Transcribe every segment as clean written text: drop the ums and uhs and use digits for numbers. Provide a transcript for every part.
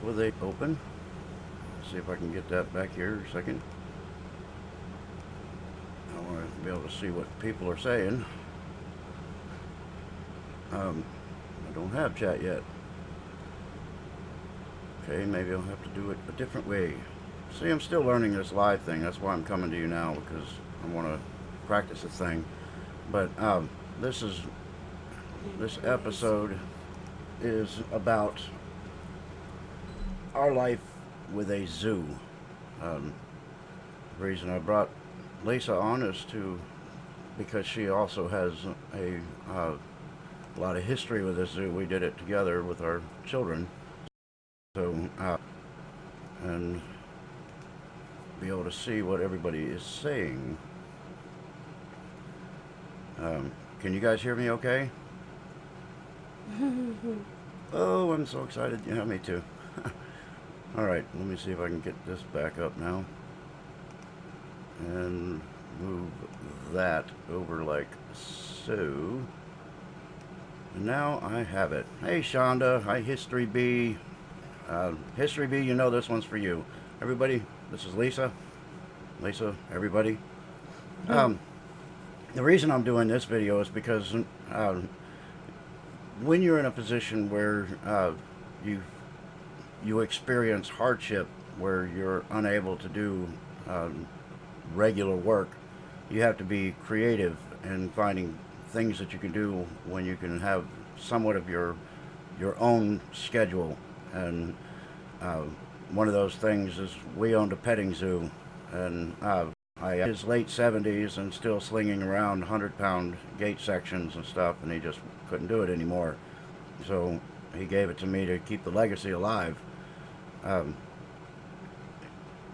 with a open. See if I can get that back here a second. I want to be able to see what people are saying. I don't have chat yet. Okay, maybe I'll have to do it a different way. See, I'm still learning this live thing. That's why I'm coming to you now, because I want to practice the thing. But this episode is about our life with a zoo. The reason I brought Lisa on is because she also has a lot of history with this zoo. We did it together with our children, so and be able to see what everybody is saying. Can you guys hear me okay? Oh, I'm so excited. Yeah, me too. Alright, let me see if I can get this back up now. And move that over like so. And now I have it. Hey Shonda, hi History B. History B, you know this one's for you. Everybody, this is Lisa. Lisa, everybody. The reason I'm doing this video is because when you're in a position where you experience hardship, where you're unable to do regular work, you have to be creative in finding things that you can do when you can have somewhat of your own schedule. And one of those things is we owned a petting zoo, and I his late 70s and still slinging around 100-pound gate sections and stuff, and he just couldn't do it anymore. So he gave it to me to keep the legacy alive.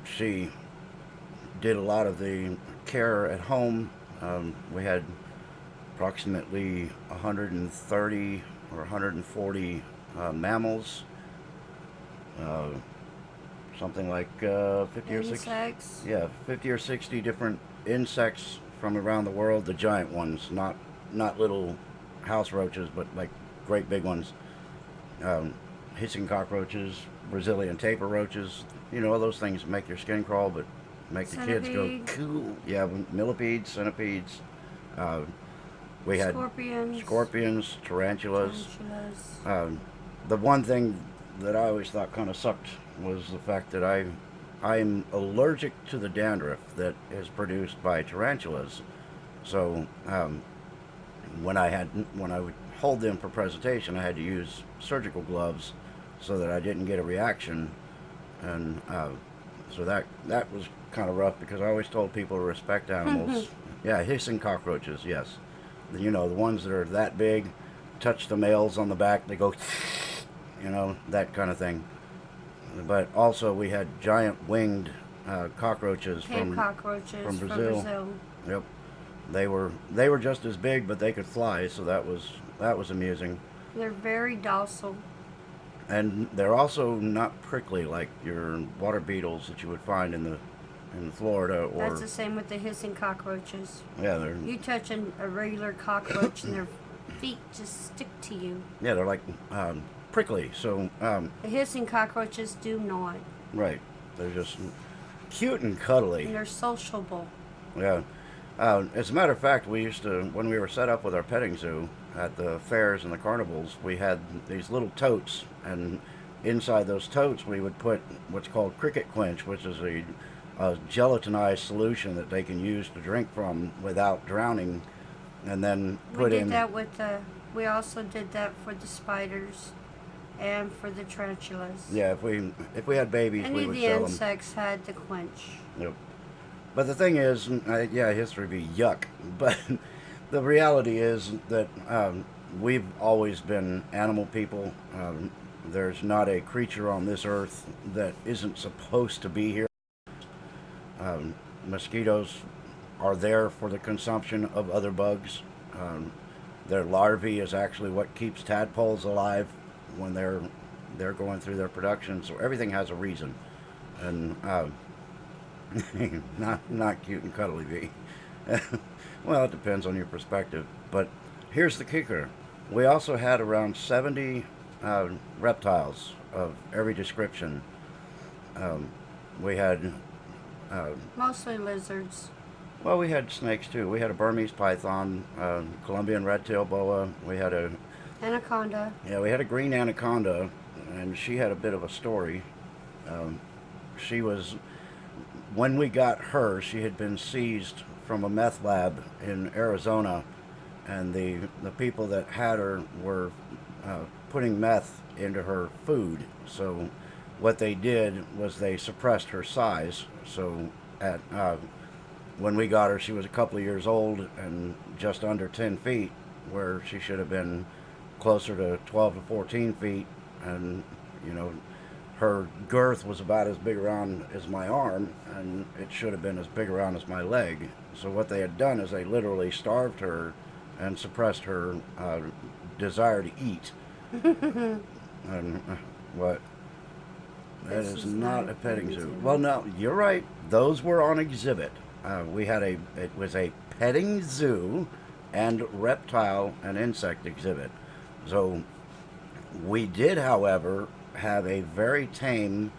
She did a lot of the care at home. We had approximately 130 or 140 mammals. Something like 50 or 60. Yeah, 50 or 60 different insects from around the world. The giant ones, not little house roaches, but like great big ones. Hissing cockroaches, Brazilian taper roaches. You know, all those things make your skin crawl, but make the kids go cool. Yeah, millipedes, centipedes. We had scorpions, tarantulas. The one thing that I always thought kind of sucked was the fact that I'm allergic to the dandruff that is produced by tarantulas. So when I would hold them for presentation, I had to use surgical gloves so that I didn't get a reaction, and so that was kind of rough, because I always told people to respect animals. Yeah, hissing cockroaches, yes. You know, the ones that are that big, touch the males on the back, they go, you know, that kind of thing. But also we had giant winged cockroaches from Brazil. Yep, they were just as big, but they could fly, so that was amusing. They're very docile. And they're also not prickly like your water beetles that you would find in Florida. Or that's the same with the hissing cockroaches. Yeah, you touch a regular cockroach and their feet just stick to you. Yeah, they're like prickly. So the hissing cockroaches do not. Right, they're just cute and cuddly. And they're sociable. Yeah. As a matter of fact, we used to, when we were set up with our petting zoo at the fairs and the carnivals, we had these little totes, and inside those totes we would put what's called cricket quench, which is a gelatinized solution that they can use to drink from without drowning, and then put in. We also did that for the spiders and for the tarantulas. Yeah, if we had babies, we would sell them. Any of the insects had the quench. Yep. But the thing is, yeah, history be yuck. But the reality is that we've always been animal people. There's not a creature on this earth that isn't supposed to be here. Mosquitoes are there for the consumption of other bugs. Their larvae is actually what keeps tadpoles alive when they're going through their production. So everything has a reason, and not cute and cuddly, V. Well, it depends on your perspective. But here's the kicker: we also had around 70 reptiles of every description. Um, we had, uh, Mostly lizards. well, we had snakes too. We had a Burmese python, Colombian red-tailed boa. We had a, Anaconda. yeah, we had a green anaconda, and she had a bit of a story. Um, she was, when we got her, she had been seized from a meth lab in Arizona, and the people that had her were putting meth into her food. So what they did was they suppressed her size. So at when we got her, she was a couple of years old and just under 10 feet, where she should have been closer to 12 to 14 feet. And, you know, her girth was about as big around as my arm, and it should have been as big around as my leg. So what they had done is they literally starved her and suppressed her desire to eat. And what? That This is is not a petting zoo. Well, no, you're right. Those were on exhibit. It was a petting zoo and reptile and insect exhibit. So we did, however, have a very tame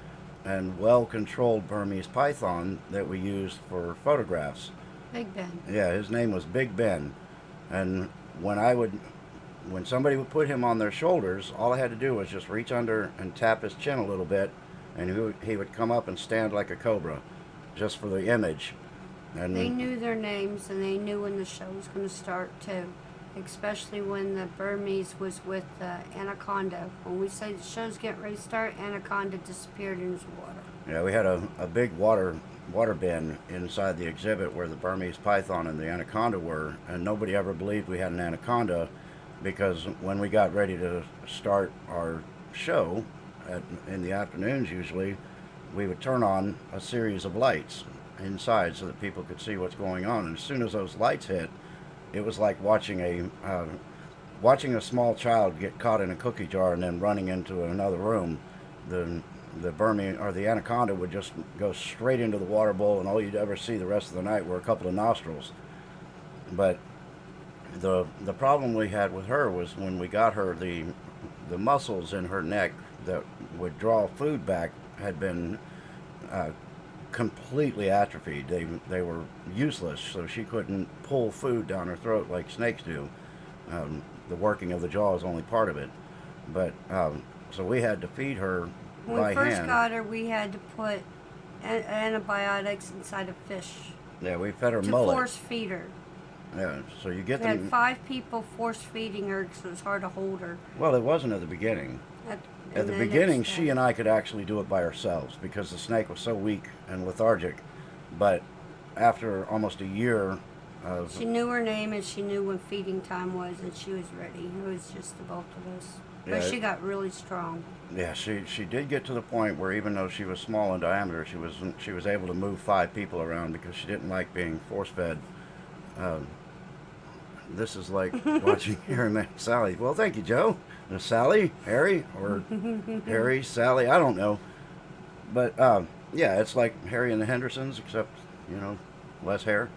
and well-controlled Burmese python that we used for photographs. Big Ben. Yeah, his name was Big Ben. And when somebody would put him on their shoulders, all I had to do was just reach under and tap his chin a little bit, and he would come up and stand like a cobra, just for the image. And They knew their names, and they knew when the show was going to start too. Especially when the Burmese was with the anaconda. When we say the show's getting ready to start, anaconda disappeared in his water. yeah, we had a big water bin inside the exhibit where the Burmese python and the anaconda were, and nobody ever believed we had an anaconda, because when we got ready to start our show in the afternoons usually, we would turn on a series of lights inside so that people could see what's going on. And as soon as those lights hit, it was like watching a small child get caught in a cookie jar and then running into another room. The Burmese or the anaconda would just go straight into the water bowl, and all you'd ever see the rest of the night were a couple of nostrils. But the problem we had with her was when we got her, the muscles in her neck that would draw food back had been completely atrophied. They were useless, so she couldn't pull food down her throat like snakes do. The working of the jaw is only part of it, but so we had to feed her When by we first hand. got her, we had to put antibiotics inside a fish Yeah, we fed her to mullet. force feed her. Yeah, so you get We had them. 5 people force feeding her because it was hard to hold her. Well, it wasn't at the beginning. At the beginning, she and I could actually do it by ourselves because the snake was so weak and lethargic. But after almost a year of... She knew her name, and she knew when feeding time was, and she was ready. It was just the both of us. But Yeah. she got really strong. Yeah, she did get to the point where even though she was small in diameter, she was able to move 5 people around because she didn't like being force-fed. This is like watching Harry and Sally. Well, thank you, Joe. Sally, Harry, or Harry, Sally, I don't know. But yeah, it's like Harry and the Hendersons, except, you know, less hair.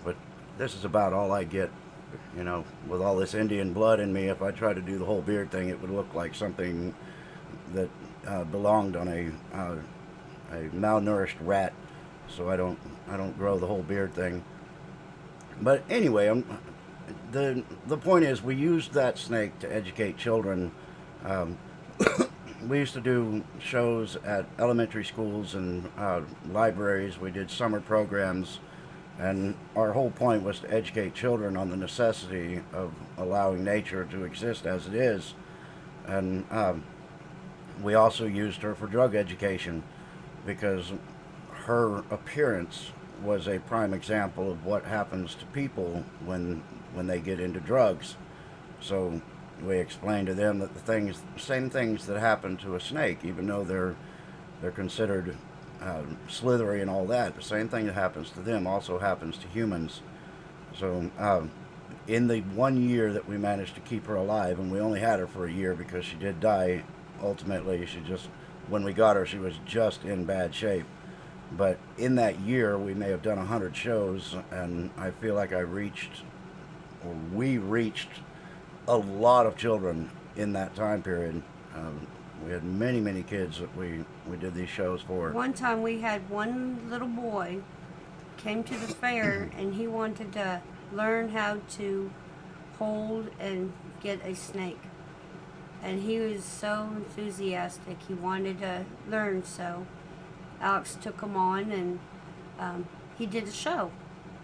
But this is about all I get, you know, with all this Indian blood in me. If I tried to do the whole beard thing, it would look like something that belonged on a malnourished rat. So I don't grow the whole beard thing. But anyway, the point is, we used that snake to educate children. We used to do shows at elementary schools and libraries. We did summer programs, and our whole point was to educate children on the necessity of allowing nature to exist as it is. And we also used her for drug education because her appearance was a prime example of what happens to people when they get into drugs. So we explained to them that the same things that happen to a snake, even though they're considered slithery and all that, the same thing that happens to them also happens to humans. So in the 1 year that we managed to keep her alive, and we only had her for a year because she did die ultimately, when we got her, she was just in bad shape. But in that year, we may have done 100 shows, and I feel like we reached a lot of children in that time period. We had many kids that we did these shows for. One time we had one little boy came to the fair and he wanted to learn how to hold and get a snake. And he was so enthusiastic. He wanted to learn, so Alex took him on and he did a show.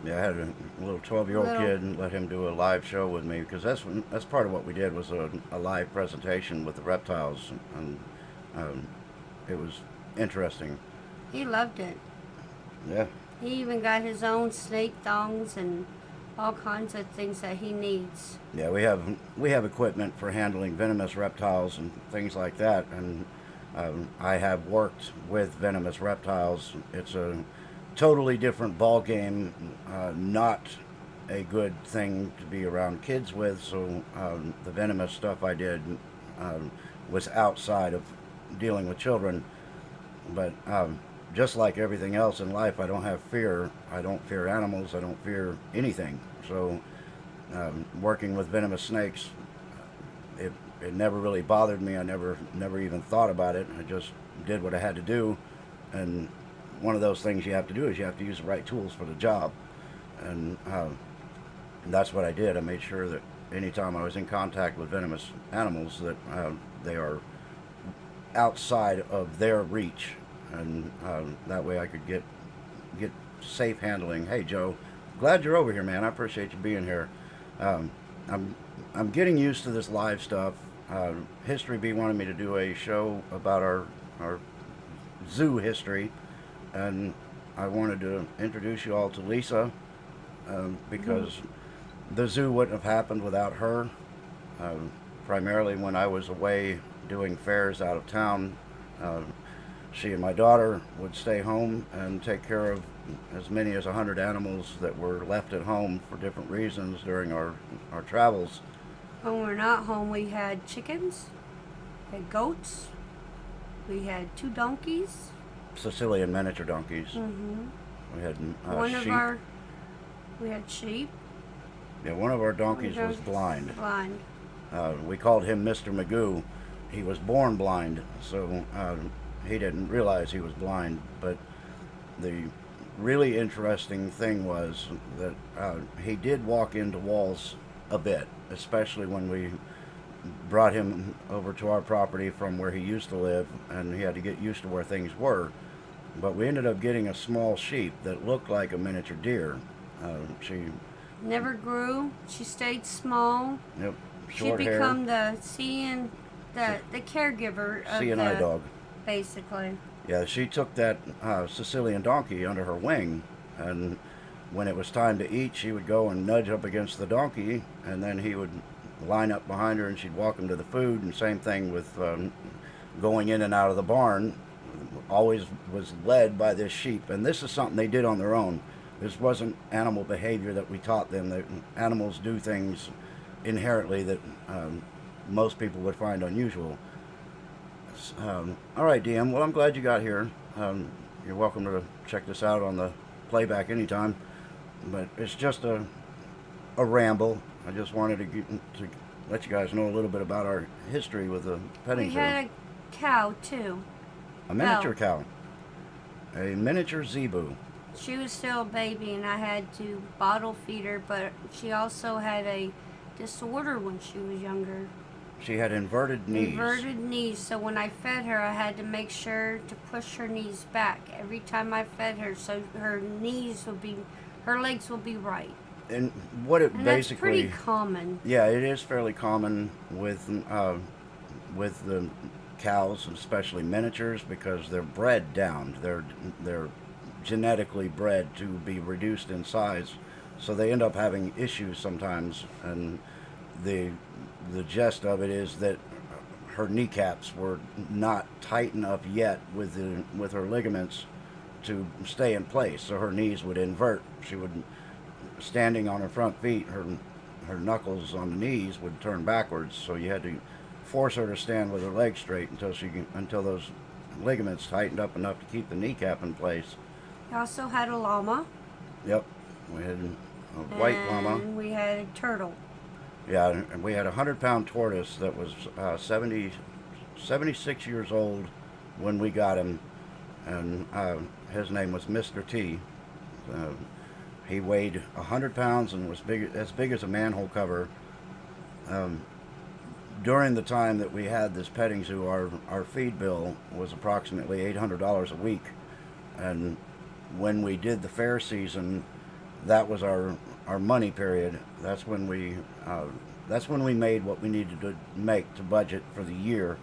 Yeah, I had a little 12-year-old kid and let him do a live show with me, because that's part of what we did, was a live presentation with the reptiles, and it was interesting. He loved it. Yeah. He even got his own snake thongs and all kinds of things that he needs. Yeah, we have equipment for handling venomous reptiles and things like that, and I have worked with venomous reptiles. It's a totally different ball game, not a good thing to be around kids with, so the venomous stuff I did was outside of dealing with children. But just like everything else in life, I don't have fear. I don't fear animals. I don't fear anything. So working with venomous snakes, it never really bothered me. I never even thought about it. I just did what I had to do, and one of those things you have to do is you have to use the right tools for the job, and that's what I did. I made sure that anytime I was in contact with venomous animals, that they are outside of their reach, and that way I could get safe handling. Hey Joe, glad you're over here, man. I appreciate you being here. I'm getting used to this live stuff. History Bee wanted me to do a show about our zoo history, and I wanted to introduce you all to Lisa, because the zoo wouldn't have happened without her. Primarily when I was away doing fairs out of town, she and my daughter would stay home and take care of as many as 100 animals that were left at home for different reasons during our travels. When we're not home, we had chickens, we had goats, we had 2 donkeys. Sicilian miniature donkeys. We had sheep. We had sheep. Yeah, one of our donkeys was blind. Blind. We called him Mr. Magoo. He was born blind, so he didn't realize he was blind. But the really interesting thing was that he did walk into walls a bit, especially when we brought him over to our property from where he used to live, and he had to get used to where things were. But we ended up getting a small sheep that looked like a miniature deer. She never grew. She stayed small. Yep. She become the caregiver of C&I dog, basically. Yeah, she took that Sicilian donkey under her wing, and when it was time to eat, she would go and nudge up against the donkey, and then he would line up behind her, and she'd walk him to the food. And same thing with going in and out of the barn. Always was led by this sheep, and this is something they did on their own. This wasn't animal behavior that we taught them. That animals do things inherently that most people would find unusual. All right, DM. Well, I'm glad you got here. You're welcome to check this out on the playback anytime. But it's just a ramble. I just wanted to let you guys know a little bit about our history with the petting zoo. We had a cow too. A miniature cow. A miniature zebu. She was still a baby, and I had to bottle feed her, but she also had a disorder when she was younger. She had inverted knees. Inverted knees, so when I fed her, I had to make sure to push her knees back every time I fed her, so her legs would be right. And what it and basically... that's pretty common. Yeah, it is fairly common with the cows, especially miniatures, because they're bred down. They're genetically bred to be reduced in size, so they end up having issues sometimes. And the gist of it is that her kneecaps were not tight enough yet with her ligaments to stay in place, so her knees would invert. She would, standing on her front feet, her knuckles on the knees would turn backwards, so you had to force her to stand with her legs straight until those ligaments tightened up enough to keep the kneecap in place. We also had a llama. Yep, we had a white llama. And we had a turtle. Yeah, and we had a 100-pound tortoise that was 76 years old when we got him, and his name was Mr. T. Uh, he weighed 100 pounds and was as big as a manhole cover. Um, During the time that we had this petting zoo, our feed bill was approximately $800 a week, and when we did the fair season, that was our money period. That's when we made what we needed to make to budget for the year.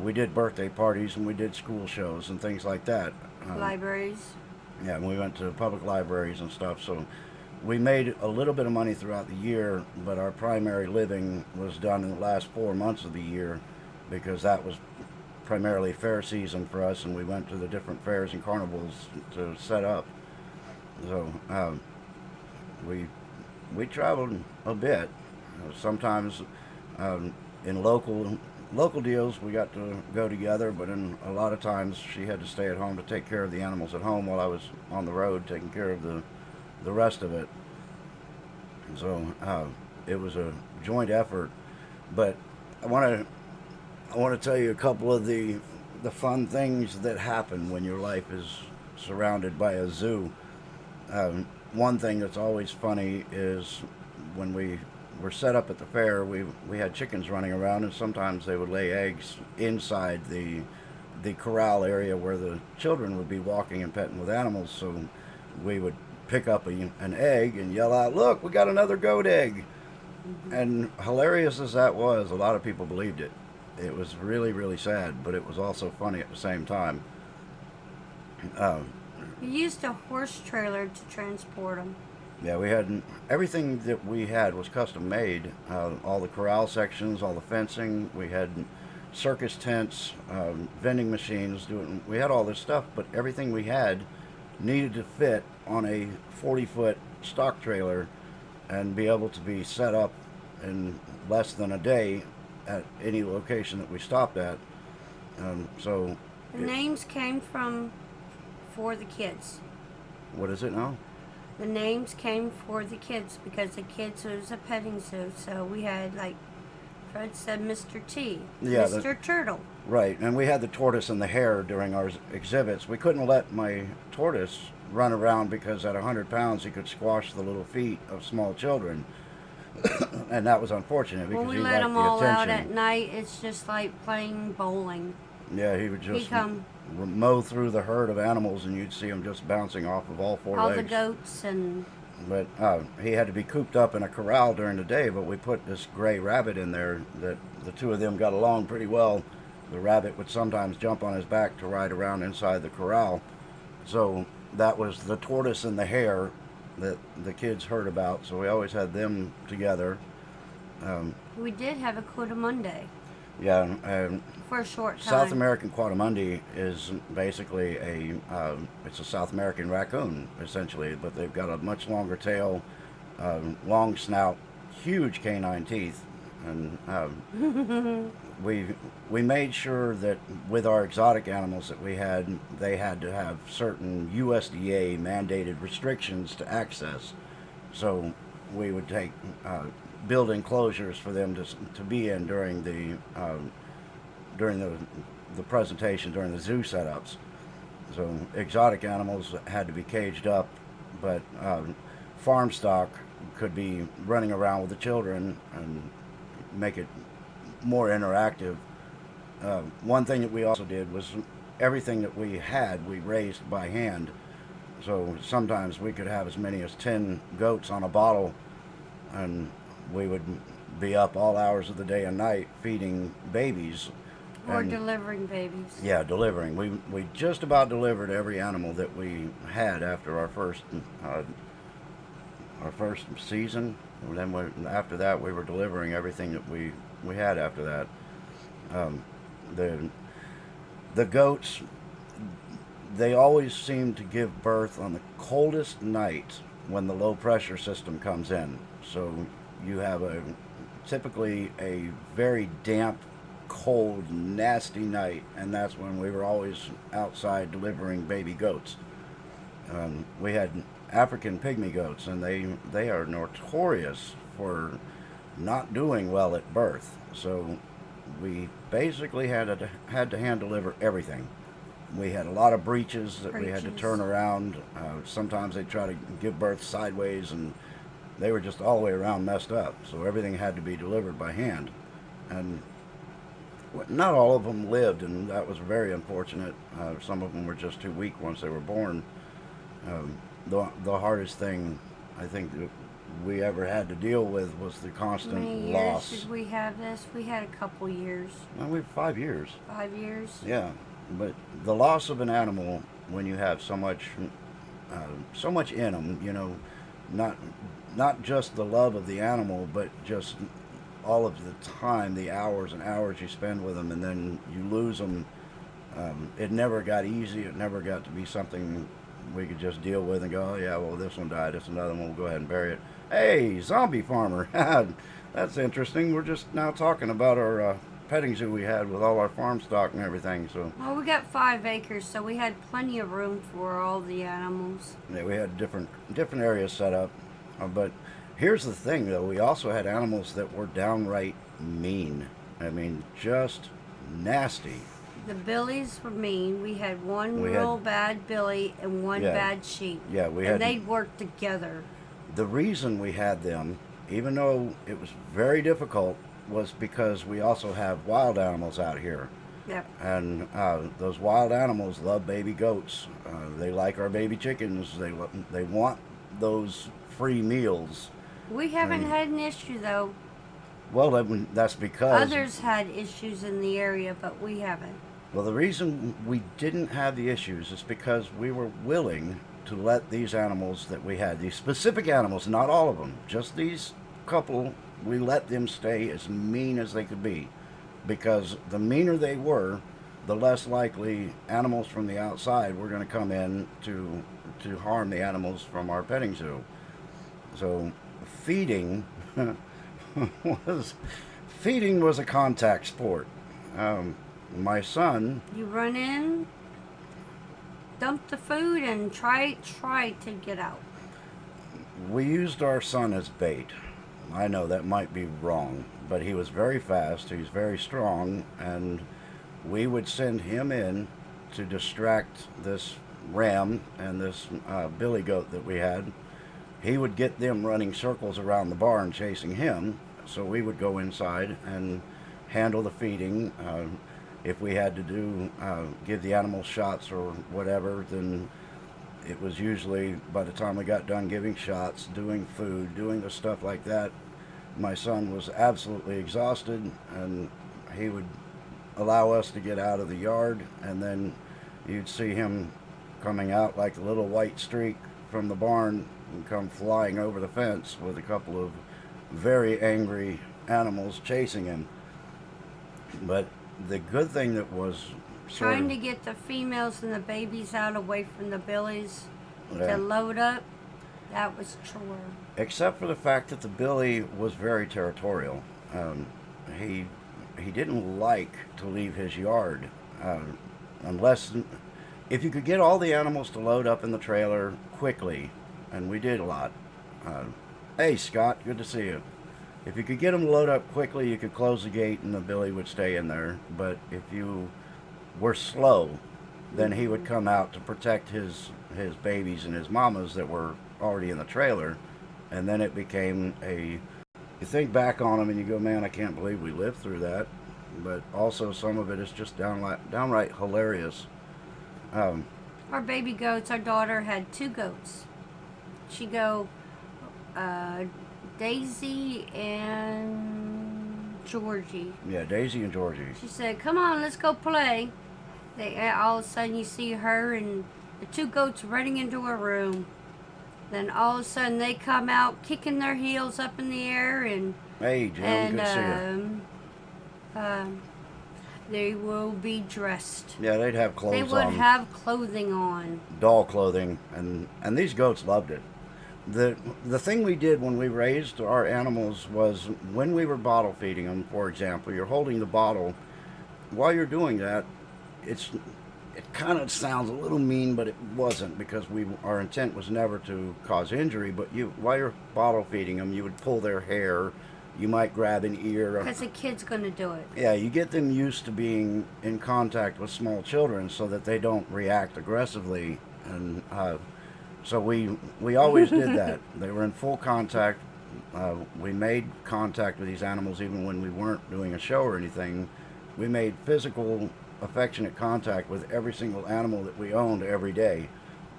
We did birthday parties and we did school shows and things like that. Libraries. Yeah, and we went to public libraries and stuff. So we made a little bit of money throughout the year, but our primary living was done in the last 4 months of the year because that was primarily fair season for us, and we went to the different fairs and carnivals to set up. So we traveled a bit. Sometimes in local deals we got to go together, but in a lot of times she had to stay at home to take care of the animals at home while I was on the road taking care of the rest of it. So it was a joint effort. But I want to tell you a couple of the fun things that happen when your life is surrounded by a zoo. One thing that's always funny is when we were set up at the fair, we had chickens running around, and sometimes they would lay eggs inside the corral area where the children would be walking and petting with animals. So we would pick up an egg and yell out, "Look, we got another goat egg!" And hilarious as that was, a lot of people believed it. It was really, really sad, but it was also funny at the same time. We used a horse trailer to transport them. Yeah, we had everything that we had was custom made. All the corral sections, all the fencing. We had circus tents, vending machines. We had all this stuff, but everything we had needed to fit on a 40-foot stock trailer and be able to be set up in less than a day at any location that we stopped at. So The names came from for the kids. what is it now? The names came for the kids because the kids was a petting zoo. So we had, like Fred said, Mr. T, Yeah, Mr. Turtle. Right, and we had the tortoise and the hare during our exhibits. We couldn't let my tortoise run around because at 100 pounds he could squash the little feet of small children. And that was unfortunate because When we he let liked them the all out attention. at night, it's just like playing bowling. Yeah, he would just come mow through the herd of animals, and you'd see him just bouncing off of all four all legs. the goats and But he had to be cooped up in a corral during the day, but we put this gray rabbit in there that the two of them got along pretty well. The rabbit would sometimes jump on his back to ride around inside the corral. So that was the tortoise and the hare that the kids heard about, so we always had them together. we did have a Coatimundi Yeah, for a short time. South American Coatimundi is basically it's a South American raccoon, essentially, but they've got a much longer tail, long snout, huge canine teeth, and we made sure that with our exotic animals that we had, they had to have certain USDA mandated restrictions to access. So we would take build enclosures for them to be in during the presentation, during the zoo setups. So exotic animals had to be caged up, but farm stock could be running around with the children and make it more interactive. One thing that we also did was everything that we had, we raised by hand. So sometimes we could have as many as 10 goats on a bottle, and we would be up all hours of the day and night feeding babies. Or delivering babies. Yeah, delivering. We just about delivered every animal that we had after our first season. And then after that, we were delivering everything that we had after that. The goats, they always seem to give birth on the coldest night when the low pressure system comes in. So you have typically a very damp, cold, nasty night, and that's when we were always outside delivering baby goats. We had African pygmy goats, and they are notorious for not doing well at birth. So we basically had to hand deliver everything. We had a lot of breaches that we had to turn around. Sometimes they try to give birth sideways, and they were just all the way around messed up. So everything had to be delivered by hand, and not all of them lived, and that was very unfortunate. Some of them were just too weak once they were born. The hardest thing I think that we ever had to deal with was the constant How many loss. years did we have this? We had a couple years. Well, we 5 years. 5 years? Yeah, but the loss of an animal when you have so much in them, you know, not not just the love of the animal, but just all of the time, the hours and hours you spend with them, and then you lose them. It never got easy. It never got to be something we could just deal with and go, oh yeah, well this one died, this another one, we'll go ahead and bury it. Hey, zombie farmer, that's interesting. We're just now talking about our petting zoo we had with all our farm stock and everything. So Well, we got 5 acres, so we had plenty of room for all the animals. yeah, we had different areas set up. But here's the thing, though: we also had animals that were downright mean. I mean, just nasty. The billies were mean. We had one We real had- bad billy and one Yeah. bad sheep. Yeah, we and had. they'd work together. The reason we had them, even though it was very difficult, was because we also have wild animals out here. Yep. And those wild animals love baby goats. They like our baby chickens. They want those free meals. We haven't And- had an issue though. Well, that's because Others had issues in the area, but we haven't. well, the reason we didn't have the issues is because we were willing to let these animals that we had, these specific animals, not all of them, just these couple, we let them stay as mean as they could be. Because the meaner they were, the less likely animals from the outside were going to come in to harm the animals from our petting zoo. So feeding was a contact sport. My son, You run in, dump the food, and try to get out. we used our son as bait. I know that might be wrong, but he was very fast, he's very strong, and we would send him in to distract this ram and this billy goat that we had. He would get them running circles around the barn chasing him, so we would go inside and handle the feeding. If we had to give the animals shots or whatever, then it was usually by the time we got done giving shots, doing food, doing the stuff like that, my son was absolutely exhausted, and he would allow us to get out of the yard, and then you'd see him coming out like a little white streak from the barn and come flying over the fence with a couple of very angry animals chasing him. But the good thing that was Trying to get the females and the babies out away from the billies Yeah. to load up, that was a chore. except for the fact that the billy was very territorial. He didn't like to leave his yard unless if you could get all the animals to load up in the trailer quickly, and we did a lot. Hey Scott, good to see you. If you could get them to load up quickly, you could close the gate and the billy would stay in there. But if you were slow, then he would come out to protect his babies and his mamas that were already in the trailer. And then it became you think back on them and you go, man, I can't believe we lived through that. But also some of it is just downright hilarious. Our baby goats, our daughter had 2 goats. She go Daisy and Georgie. Yeah, Daisy and Georgie. She said, come on, let's go play. All of a sudden you see her and the 2 goats running into her room. Then all of a sudden they come out kicking their heels up in the air and Hey Jim, good to see you. they will be dressed. Yeah, they'd have clothes They would on. have clothing on. Doll clothing, and these goats loved it. The thing we did when we raised our animals was when we were bottle feeding them, for example, you're holding the bottle. While you're doing that, it kind of sounds a little mean, but it wasn't, because our intent was never to cause injury. But while you're bottle feeding them, you would pull their hair you might grab an ear. Because the kid's going to do it. Yeah, you get them used to being in contact with small children so that they don't react aggressively. And so we always did that. They were in full contact. We made contact with these animals even when we weren't doing a show or anything. We made physical, affectionate contact with every single animal that we owned every day,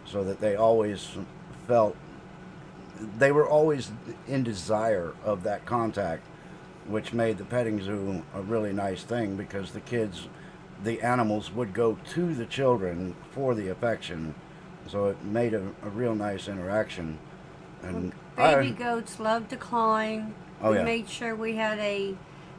so that they always felt, they were always in desire of that contact, which made the petting zoo a really nice thing, because the animals would go to the children for the affection, so it made a real nice interaction. And baby goats love to climb. Oh, we yeah. made sure we had a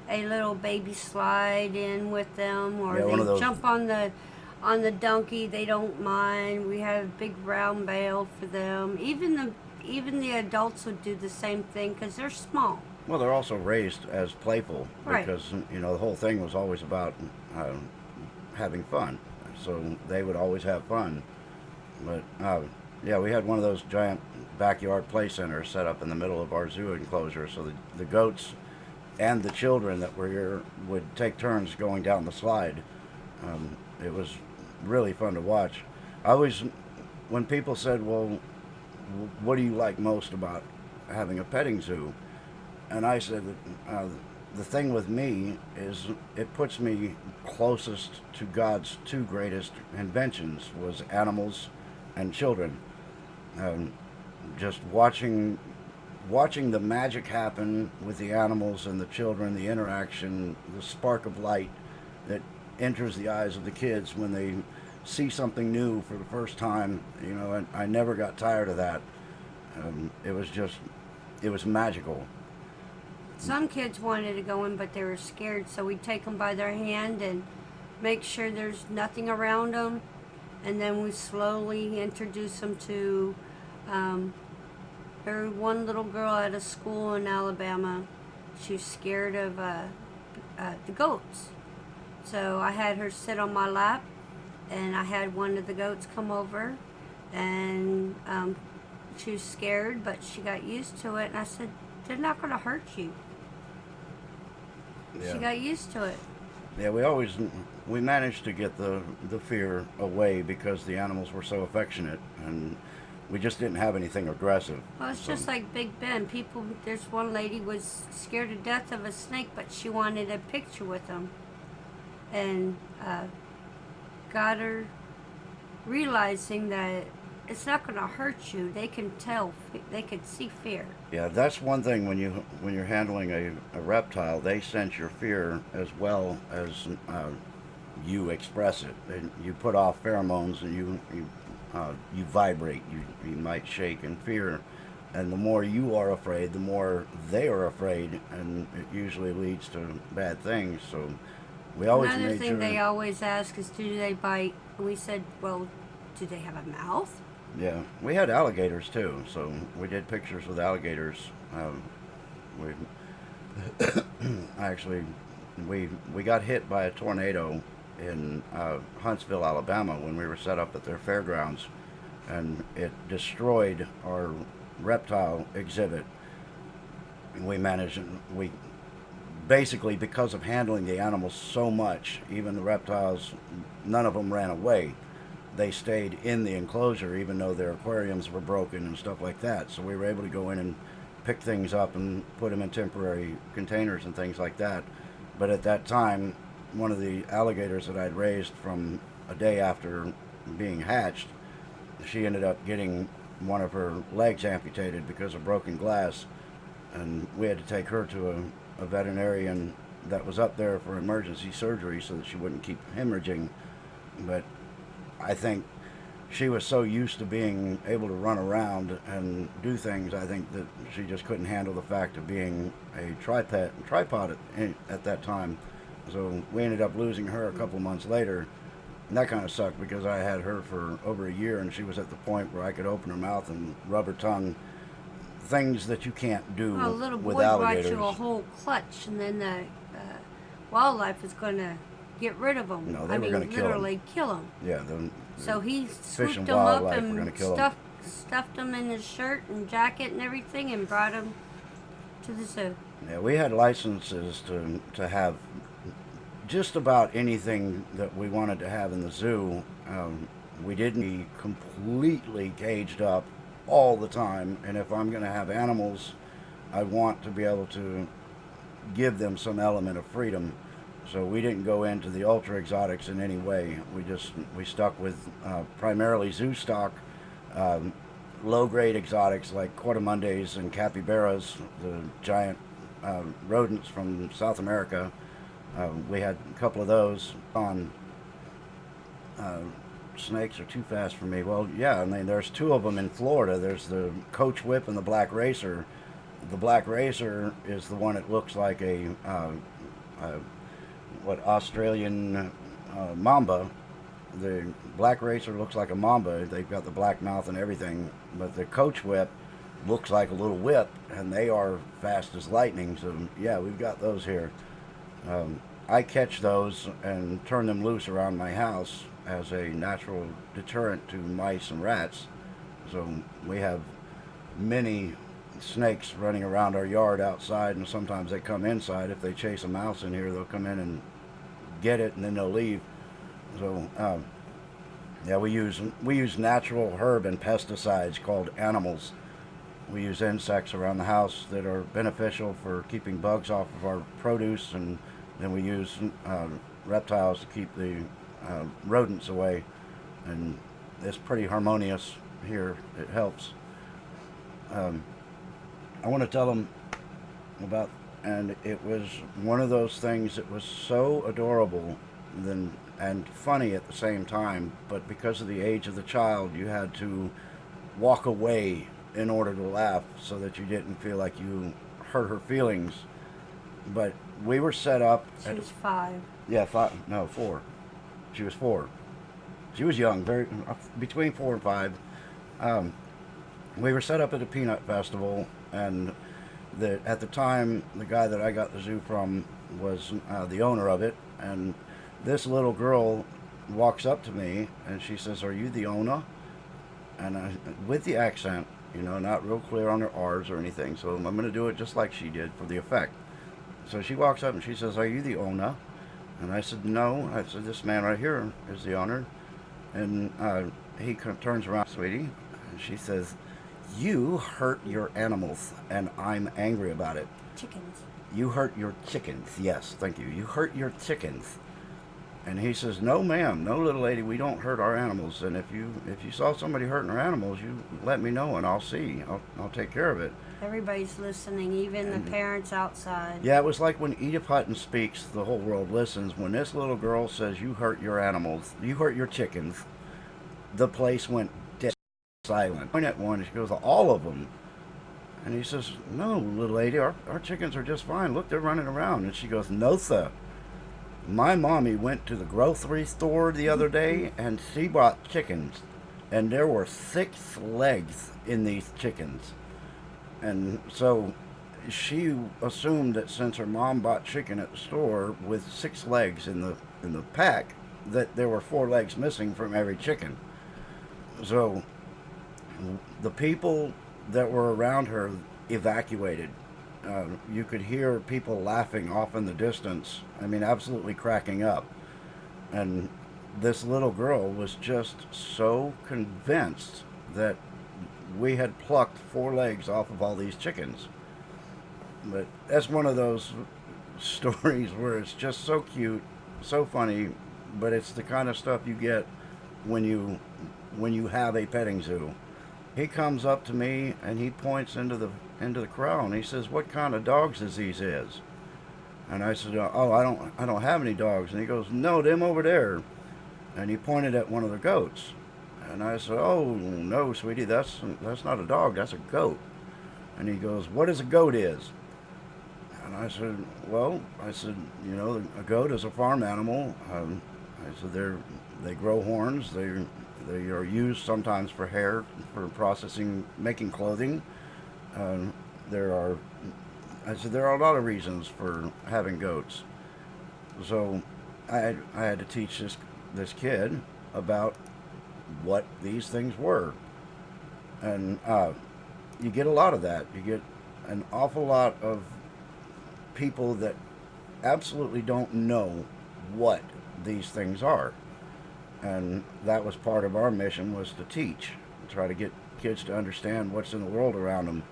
little baby slide in with them, or Yeah, one of they those. jump on the donkey. They don't mind. We had a big round bale for them. Even the adults would do the same thing because they're small. Well, they're also raised as playful, Right. because the whole thing was always about having fun. So they would always have fun. But yeah, we had one of those giant backyard play centers set up in the middle of our zoo enclosure, so the goats and the children that were here would take turns going down the slide. It was really fun to watch. I always, when people said, well, what do you like most about having a petting zoo? And I said that the thing with me is it puts me closest to God's two greatest inventions, was animals and children. Just watching the magic happen with the animals and the children, the interaction, the spark of light that enters the eyes of the kids when they see something new for the first time, and I never got tired of that. It was magical. Some kids wanted to go in, but they were scared, so we'd take them by their hand and make sure there's nothing around them, and then we slowly introduce them to there was one little girl at a school in Alabama. She was scared of the goats, so I had her sit on my lap, and I had one of the goats come over, and she was scared, but she got used to it, and I said, they're not going to hurt you. Yeah. She got used to it. Yeah, we managed to get the fear away because the animals were so affectionate, and we just didn't have anything aggressive. Well, it's just like Big Ben. There's one lady was scared to death of a snake, but she wanted a picture with him, and got her realizing that it's not going to hurt you. They can tell. They can see fear. Yeah, that's one thing when you're handling a reptile, they sense your fear as well as you express it. And you put off pheromones, and you vibrate. You might shake in fear, and the more you are afraid, the more they are afraid, and it usually leads to bad things. So we always Another made thing sure. they always ask is, do they bite? And we said, well, do they have a mouth? Yeah, we had alligators too, so we did pictures with alligators. We actually we got hit by a tornado in Huntsville, Alabama, when we were set up at their fairgrounds, and it destroyed our reptile exhibit. We basically, because of handling the animals so much, even the reptiles, none of them ran away. They stayed in the enclosure even though their aquariums were broken and stuff like that. So we were able to go in and pick things up and put them in temporary containers and things like that. But at that time, one of the alligators that I'd raised from a day after being hatched, she ended up getting one of her legs amputated because of broken glass, and we had to take her to a veterinarian that was up there for emergency surgery so that she wouldn't keep hemorrhaging. But I think she was so used to being able to run around and do things, I think that she just couldn't handle the fact of being a tripod at that time. So we ended up losing her a couple months later, and that kind of sucked because I had her for over a year, and she was at the point where I could open her mouth and rub her tongue, things that you can't do A little boy with brought alligators. you a whole clutch, and then the wildlife is going to get rid of them. No, they were gonna kill 'em. literally kill them. Yeah, So he Fish swooped and them up wildlife were gonna and kill 'em. stuffed them in his shirt and jacket and everything, and brought them to the zoo. Yeah, we had licenses to have just about anything that we wanted to have in the zoo. We didn't be completely caged up all the time, and if I'm going to have animals, I want to be able to give them some element of freedom. So we didn't go into the ultra exotics in any way. We stuck with primarily zoo stock, um, low grade exotics like quartermundays and capybaras, the giant rodents from South America. We had a couple of those on. Uh, Snakes are too fast for me. Well, yeah, I mean, there's two of them in Florida. There's the Coach Whip and the Black Racer. The Black Racer is the one that looks like uh, Australian mamba. The Black Racer looks like a mamba. They've got the black mouth and everything. But the Coach Whip looks like a little whip, and they are fast as lightning. So yeah, we've got those here. I catch those and turn them loose around my house as a natural deterrent to mice and rats. So we have many snakes running around our yard outside, and sometimes they come inside. If they chase a mouse in here, they'll come in and get it, and then they'll leave. So yeah, we use natural herb and pesticides called animals. We use insects around the house that are beneficial for keeping bugs off of our produce, and then we use reptiles to keep the rodents away. And it's pretty harmonious here. It helps. I want to tell them about, and it was one of those things that was so adorable and funny at the same time, but because of the age of the child, you had to walk away in order to laugh so that you didn't feel like you hurt her feelings. But we were set up. She was 5. Yeah, 5. No, 4. She was 4. She was young, very between 4 and 5. We were set up at a peanut festival, and at the time, the guy that I got the zoo from was the owner of it, and this little girl walks up to me and she says, "Are you the owner?" And with the accent, not real clear on her R's or anything, so I'm going to do it just like she did for the effect. So she walks up and she says, "Are you the owner?" And I said, "No." I said, "This man right here is the owner." And he turns around, "Sweetie," and she says, "You hurt your animals, and I'm angry about it." Chickens. "You hurt your chickens." "Yes, thank you. You hurt your chickens." And he says, "No, ma'am, no, little lady, we don't hurt our animals. And if you saw somebody hurting our animals, you let me know, and I'll see. I'll take care of it." Everybody's listening, even the parents outside. Yeah, it was like when Edith Hutton speaks, the whole world listens. When this little girl says, "You hurt your animals, you hurt your chickens," the place went dead silent. I point at one, and she goes, "All of them." And he says, "No, little lady, our chickens are just fine. Look, they're running around." And she goes, "No, sir. My mommy went to the grocery store the other day, and she bought chickens, and there were 6 legs in these chickens." And so she assumed that since her mom bought chicken at the store with 6 legs in the pack, that there were 4 legs missing from every chicken. So the people that were around her evacuated. You could hear people laughing off in the distance. I mean, absolutely cracking up. And this little girl was just so convinced that we had plucked 4 legs off of all these chickens. But that's one of those stories where it's just so cute, so funny, but it's the kind of stuff you get when you have a petting zoo. He comes up to me and he points into the crowd and he says, "What kind of dog's disease is?" And I said, "Oh, I don't have any dogs." And he goes, "No, them over there." And he pointed at one of the goats. And I said, "Oh, no, sweetie, that's not a dog, that's a goat." And he goes, "What is a goat is?" And I said, "A goat is a farm animal." I said, they grow horns. They are used sometimes for hair, for processing, making clothing. There are a lot of reasons for having goats. So I had to teach this kid about what these things were, and you get a lot of that. You get an awful lot of people that absolutely don't know what these things are. And that was part of our mission, was to teach, try to get kids to understand what's in the world around them.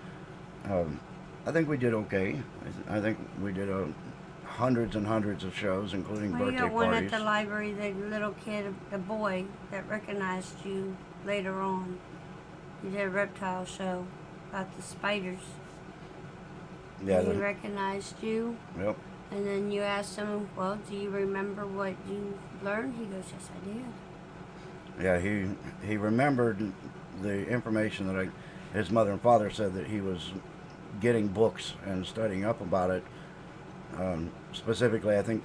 I think we did okay. I think we did hundreds and hundreds of shows, including Well, you birthday got one parties. at the library, the little kid, the boy that recognized you later on. You did a reptile show about the spiders. Yeah, And he recognized you. Yep. And then you asked him, well, do you remember what you learned? He goes, yes, I did. Yeah, he remembered the information that his mother and father said that he was getting books and studying up about it. Specifically, I think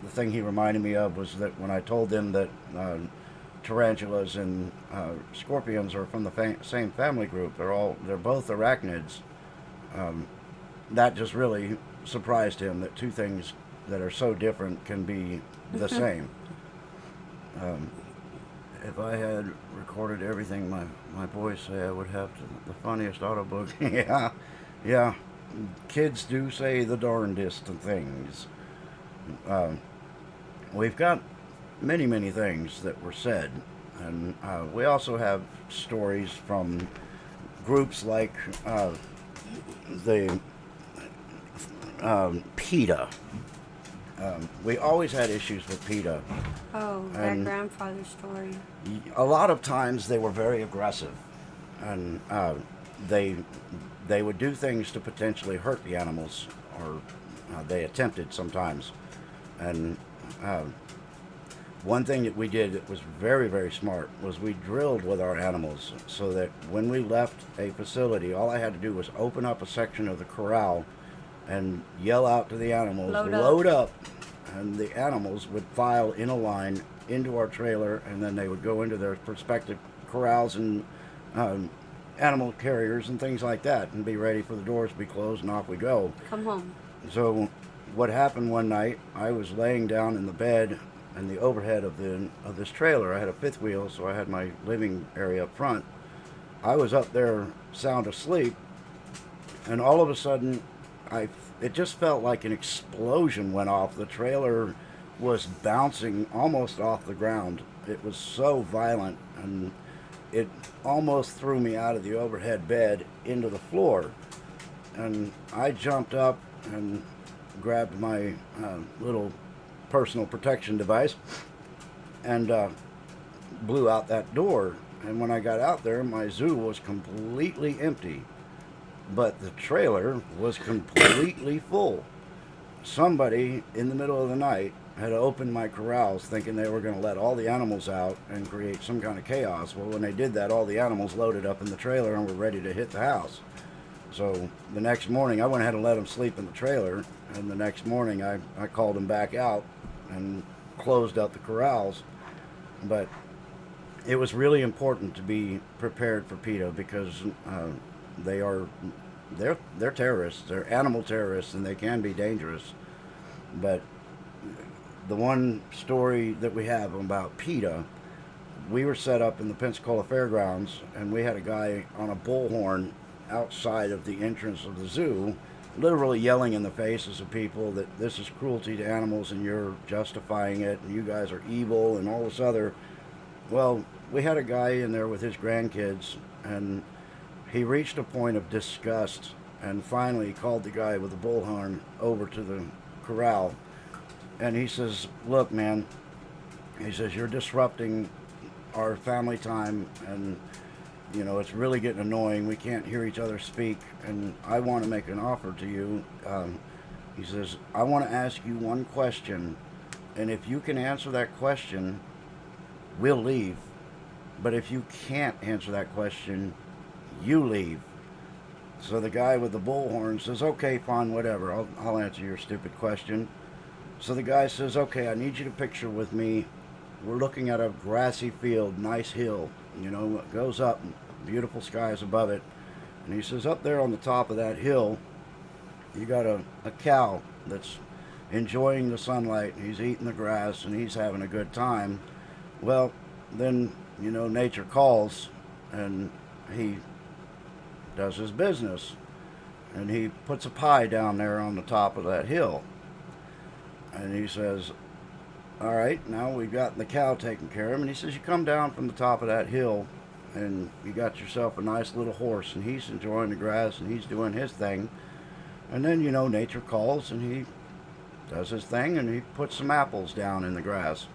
the thing he reminded me of was that when I told them that tarantulas and scorpions are from the same family group, they're both arachnids. That just really surprised him, that two things that are so different can be the same. If I had recorded everything my boys say, I would have the funniest audiobook. Yeah. Kids do say the darndest of things. We've got many, many things that were said. And we also have stories from groups like the PETA. We always had issues with PETA. Oh, that grandfather story. A lot of times they were very aggressive, and they would do things to potentially hurt the animals, or they attempted sometimes. And one thing that we did that was very, very smart was we drilled with our animals, so that when we left a facility, all I had to do was open up a section of the corral and yell out to the animals, load up, and the animals would file in a line into our trailer, and then they would go into their respective corrals and animal carriers and things like that, and be ready for the doors to be closed, and off we go. Come home. So what happened one night, I was laying down in the bed in the overhead of this trailer. I had a fifth wheel, so I had my living area up front. I was up there sound asleep, and all of a sudden it just felt like an explosion went off. The trailer was bouncing almost off the ground. It was so violent, and it almost threw me out of the overhead bed into the floor. And I jumped up and grabbed my little personal protection device and blew out that door. And when I got out there, my zoo was completely empty, but the trailer was completely full. Somebody in the middle of the night had opened my corrals thinking they were going to let all the animals out and create some kind of chaos. Well, when they did that, all the animals loaded up in the trailer and were ready to hit the house. So the next morning, I went ahead and let them sleep in the trailer, and the next morning I called them back out and closed up the corrals. But it was really important to be prepared for PETA, because they're terrorists. They're animal terrorists, and they can be dangerous. But the one story that we have about PETA, we were set up in the Pensacola Fairgrounds, and we had a guy on a bullhorn outside of the entrance of the zoo, literally yelling in the faces of people that this is cruelty to animals and you're justifying it and you guys are evil and all this other. Well, we had a guy in there with his grandkids, and he reached a point of disgust and finally called the guy with the bullhorn over to the corral, and he says, look, man, he says, you're disrupting our family time, and you know, it's really getting annoying. We can't hear each other speak, and I want to make an offer to you. He says, I want to ask you one question, and if you can answer that question, we'll leave. But if you can't answer that question, you leave. So the guy with the bullhorn says, okay, fine, whatever. I'll answer your stupid question. So the guy says, okay, I need you to picture with me. We're looking at a grassy field, nice hill. You know, it goes up, beautiful skies above it. And he says, up there on the top of that hill, you got a cow that's enjoying the sunlight. He's eating the grass, and he's having a good time. Well, then, you know, nature calls, and he does his business. and he puts a pie down there on the top of that hill. And he says, all right, now we've got the cow taken care of. And he says, you come down from the top of that hill and you got yourself a nice little horse, and he's enjoying the grass and he's doing his thing. And then, nature calls and he does his thing and he puts some apples down in the grass.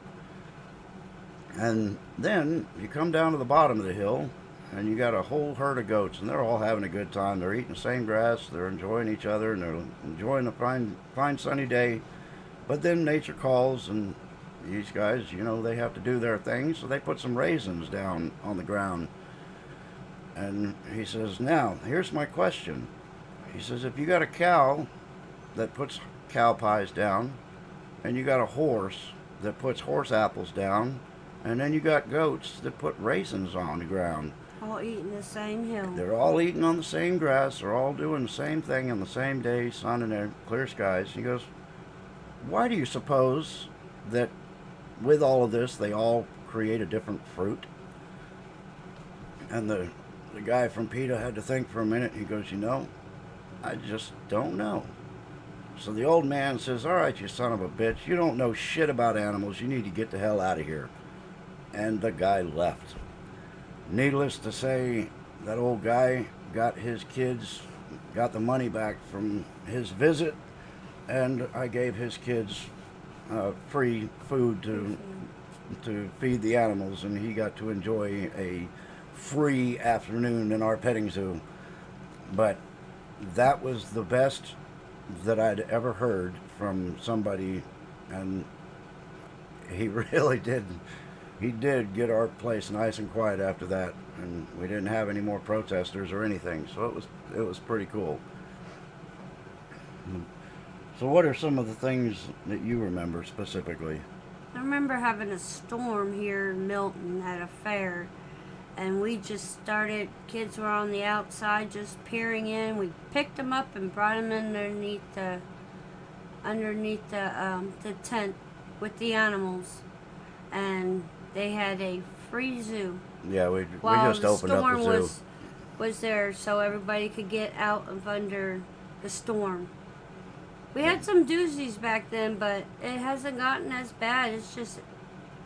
And then you come down to the bottom of the hill and you got a whole herd of goats, and they're all having a good time. They're eating the same grass, they're enjoying each other, and they're enjoying the fine sunny day. But then nature calls, and these guys, they have to do their thing, so they put some raisins down on the ground. And he says, now, here's my question. He says, if you got a cow that puts cow pies down, and you got a horse that puts horse apples down, and then you got goats that put raisins on the ground. All eating the same hill. They're all eating on the same grass. They're all doing the same thing on the same day, sun and clear skies. He goes, why do you suppose that with all of this, they all create a different fruit? And the guy from PETA had to think for a minute. He goes, I just don't know. So the old man says, all right, you son of a bitch, you don't know shit about animals. You need to get the hell out of here. And the guy left. Needless to say, that old guy got his kids, got the money back from his visit, and I gave his kids free food to feed the animals, and he got to enjoy a free afternoon in our petting zoo. But that was the best that I'd ever heard from somebody, and he really did. He did get our place nice and quiet after that, and we didn't have any more protesters or anything. So it was pretty cool. So what are some of the things that you remember specifically? I remember having a storm here in Milton at a fair, and we just started, kids were on the outside just peering in. We picked them up and brought them underneath the tent with the animals, and they had a free zoo. Yeah, we just opened up the zoo. While the storm was there, so everybody could get out of under the storm. We had some doozies back then, but it hasn't gotten as bad. It's just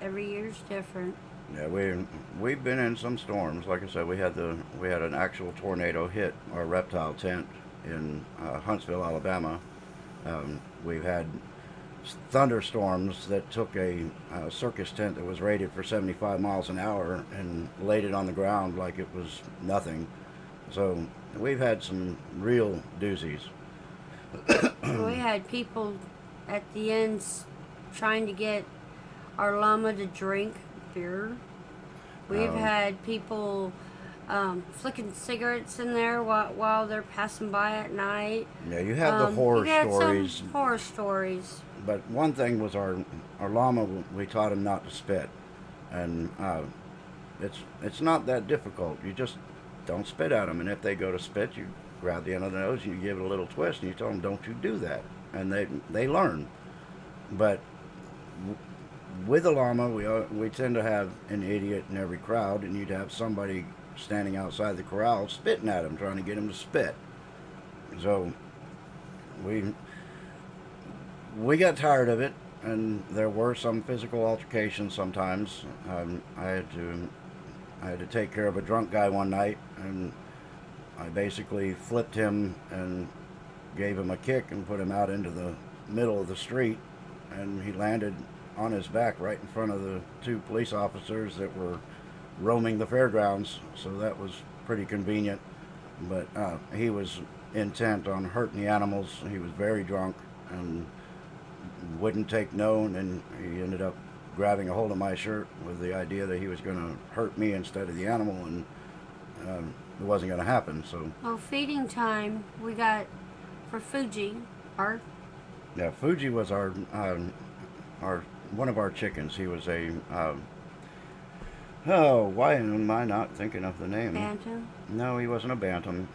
every year's different. Yeah, we've been in some storms. Like I said, we had an actual tornado hit our reptile tent in Huntsville, Alabama. We've had thunderstorms that took a circus tent that was rated for 75 miles an hour and laid it on the ground like it was nothing. So we've had some real doozies. We had people at the ends trying to get our llama to drink beer. We've had people flicking cigarettes in there while they're passing by at night. Yeah, you had the horror stories. Some horror stories. But one thing was our llama. We taught him not to spit, and it's not that difficult. You just don't spit at them, and if they go to spit, you grab the end of the nose and you give it a little twist, and you tell them, don't you do that, and they learn. But with a llama, we tend to have an idiot in every crowd, and you'd have somebody standing outside the corral spitting at him, trying to get him to spit. So we got tired of it, and there were some physical altercations sometimes. I had to take care of a drunk guy one night, and I basically flipped him and gave him a kick and put him out into the middle of the street, and he landed on his back right in front of the two police officers that were roaming the fairgrounds, so that was pretty convenient. But he was intent on hurting the animals. He was very drunk and wouldn't take no, and he ended up grabbing a hold of my shirt with the idea that he was going to hurt me instead of the animal, and it wasn't going to happen. So well, feeding time we got for Fuji, Fuji was our one of our chickens. He was a why am I not thinking of the name? Bantam? No, he wasn't a bantam.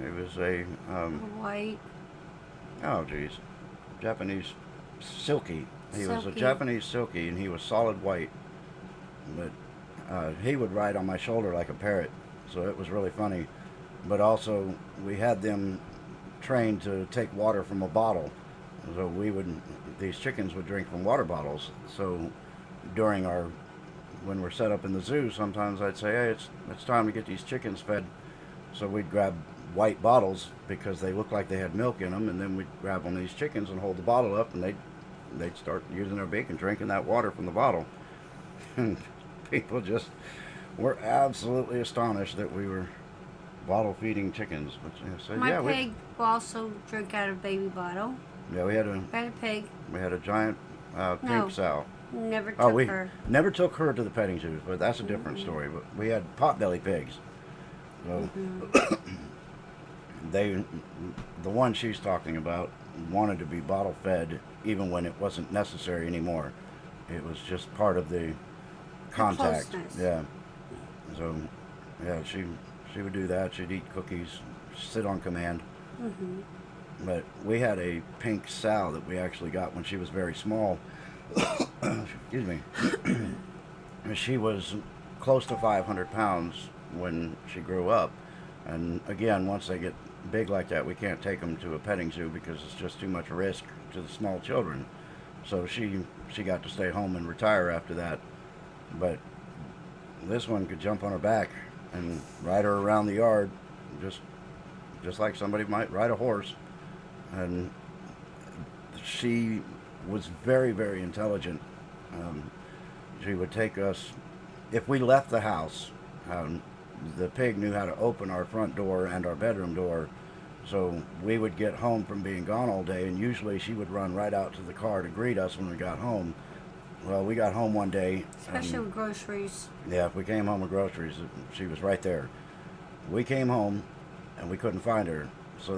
He was a white. Oh geez, Japanese silky. He was a Silky. Japanese silky, and he was solid white. But he would ride on my shoulder like a parrot, so it was really funny. But also, we had them trained to take water from a bottle. So these chickens would drink from water bottles. So during when we're set up in the zoo, sometimes I'd say, hey, it's time to get these chickens fed. So we'd grab white bottles because they looked like they had milk in them, and then we'd grab one of these chickens and hold the bottle up, and they'd start using their beak and drinking that water from the bottle. And people just were absolutely astonished that we were bottle feeding chickens. But, so, My pig will also drink out of baby bottle. Yeah, we had a pig. We had a giant pink sow. Never took we her. never took her to the petting zoo, but that's a different story. But we had potbelly pigs. So the one she's talking about wanted to be bottle fed even when it wasn't necessary anymore. It was just part of the contact. Yeah. So yeah, she would do that. She'd eat cookies, sit on command. But we had a pink sow that we actually got when she was very small. Excuse me. She was close to 500 pounds when she grew up. And again, once they get big like that, we can't take them to a petting zoo because it's just too much risk to the small children. So she got to stay home and retire after that. But this one could jump on her back and ride her around the yard just like somebody might ride a horse. And she was very, very intelligent. She would take us, if we left the house, the pig knew how to open our front door and our bedroom door. So we would get home from being gone all day, and usually she would run right out to the car to greet us when we got home. Well, we got home one day. Especially with groceries. Yeah, if we came home with groceries, she was right there. We came home, and we couldn't find her. So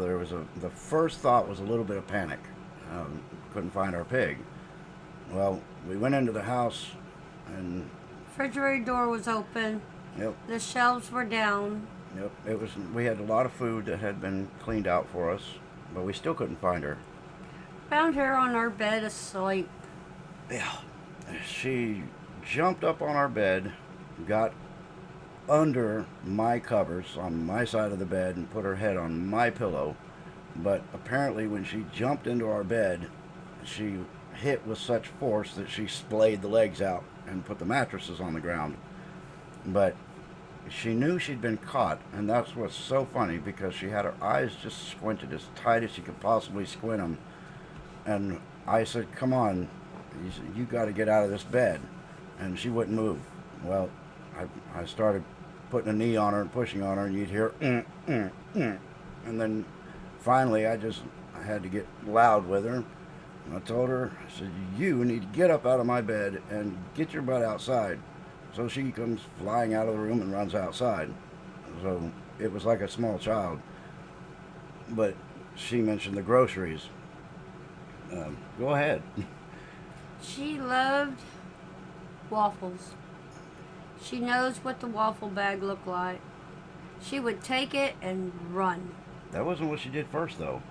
the first thought was a little bit of panic. Couldn't find our pig. Well, we went into the house, and refrigerator door was open. Yep. The shelves were down. Yep. We had a lot of food that had been cleaned out for us, but we still couldn't find her. Found her on our bed asleep. Yeah. She jumped up on our bed, got under my covers on my side of the bed and put her head on my pillow. But apparently when she jumped into our bed, she hit with such force that she splayed the legs out and put the mattresses on the ground. But she knew she'd been caught, and that's what's so funny, because she had her eyes just squinted as tight as she could possibly squint them. And I said, come on, you got to get out of this bed. And she wouldn't move. Well, I started putting a knee on her and pushing on her, and you'd hear, and then finally I had to get loud with her. And I told her, I said, you need to get up out of my bed and get your butt outside. So she comes flying out of the room and runs outside. So it was like a small child. But she mentioned the groceries. Go ahead. She loved waffles. She knows what the waffle bag looked like. She would take it and run. That wasn't what she did first, though.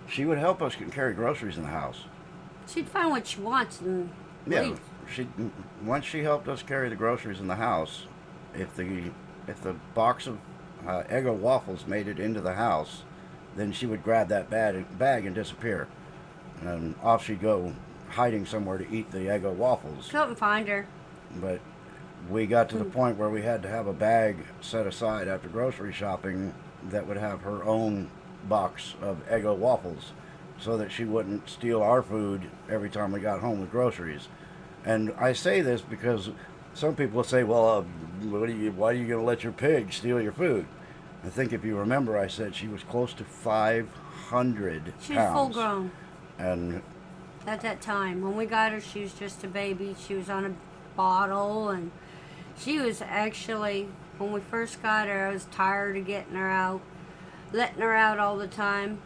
She would help us carry groceries in the house. She'd find what she wants and leave. Once she helped us carry the groceries in the house, if the box of Eggo waffles made it into the house, then she would grab that bag and disappear. And off she'd go, hiding somewhere to eat the Eggo waffles. Couldn't find her. But we got to the point where we had to have a bag set aside after grocery shopping that would have her own box of Eggo waffles, so that she wouldn't steal our food every time we got home with groceries. And I say this because some people say, well, why are you going to let your pig steal your food? I think if you remember, I said she was close to 500 pounds. She was full grown. And at that time, when we got her, she was just a baby. She was on a bottle, and she was actually, when we first got her, I was tired of getting her out, letting her out all the time.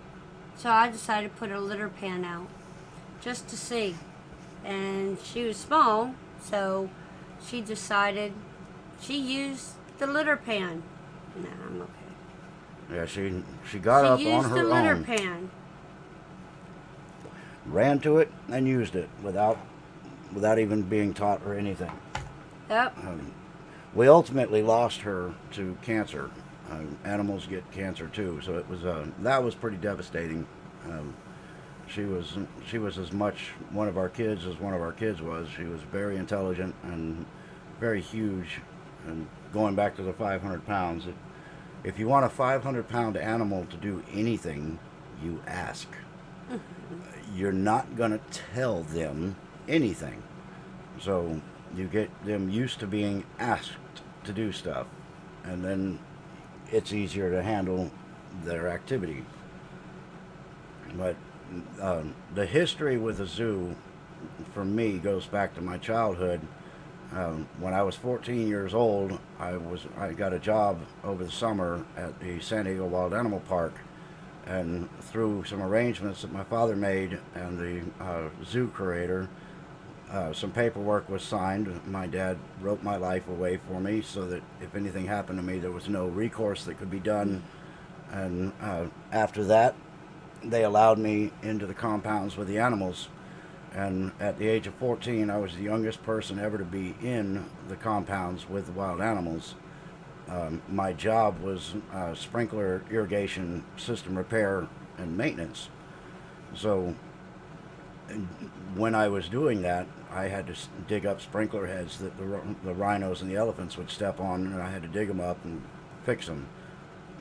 So I decided to put a litter pan out just to see. And she was small, so she decided she used the litter pan. Nah, I'm okay. Yeah, she got up on her own. She used the litter pan. Ran to it and used it without even being taught or anything. Yep. We ultimately lost her to cancer, Animals get cancer too, so it was that was pretty devastating. Um, she was she was as much one of our kids as one of our kids was. She was very intelligent and very huge. And going back to the 500 pounds, if you want a 500-pound animal to do anything, you ask. You're not going to tell them anything. So you get them used to being asked to do stuff, and then it's easier to handle their activity. But the history with the zoo, for me, goes back to my childhood. When I was 14 years old, I got a job over the summer at the San Diego Wild Animal Park, and through some arrangements that my father made and the zoo curator, some paperwork was signed. My dad wrote my life away for me so that if anything happened to me, there was no recourse that could be done. And after that, they allowed me into the compounds with the animals. And at the age of 14, I was the youngest person ever to be in the compounds with the wild animals. My job was sprinkler irrigation system repair and maintenance. So when I was doing that, I had to dig up sprinkler heads that the rhinos and the elephants would step on, and I had to dig them up and fix them.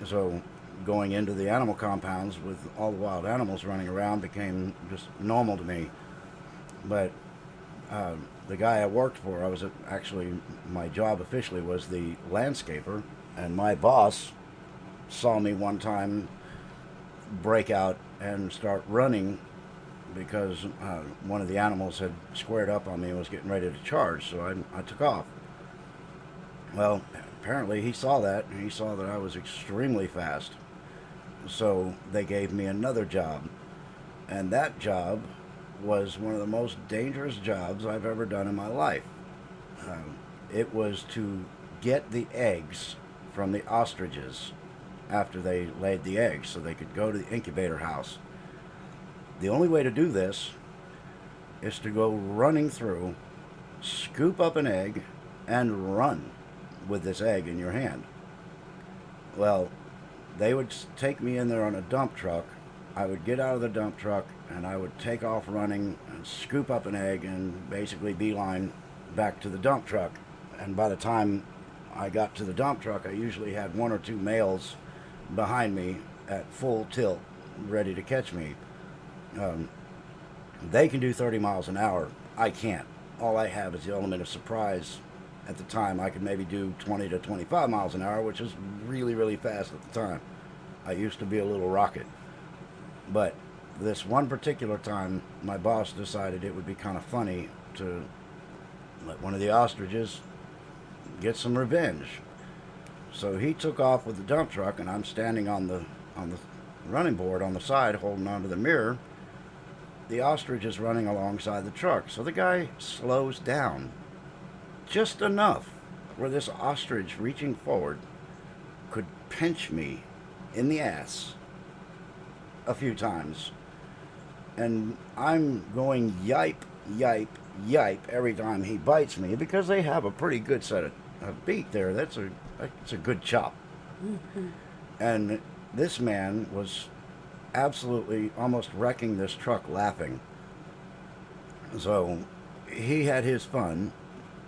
So going into the animal compounds with all the wild animals running around became just normal to me. But the guy I worked for, actually, my job officially was the landscaper, and my boss saw me one time break out and start running because one of the animals had squared up on me and was getting ready to charge, so I took off. Well, apparently he saw that, and he saw that I was extremely fast, so they gave me another job, and that job was one of the most dangerous jobs I've ever done in my life. It was to get the eggs from the ostriches after they laid the eggs so they could go to the incubator house. The only way to do this is to go running through, scoop up an egg, and run with this egg in your hand. Well, they would take me in there on a dump truck. I would get out of the dump truck and I would take off running and scoop up an egg and basically beeline back to the dump truck. And by the time I got to the dump truck, I usually had one or two males behind me at full tilt, ready to catch me. They can do 30 miles an hour. I can't. All I have is the element of surprise. At the time, I could maybe do 20 to 25 miles an hour, which is really, really fast at the time. I used to be a little rocket. But this one particular time, my boss decided it would be kind of funny to let one of the ostriches get some revenge. So he took off with the dump truck, and I'm standing on the running board on the side holding onto the mirror. The ostrich is running alongside the truck, so the guy slows down just enough where this ostrich reaching forward could pinch me in the ass a few times. And I'm going yipe, yipe, yipe every time he bites me because they have a pretty good set of beak there. That's a good chop. And this man was absolutely almost wrecking this truck laughing. So he had his fun,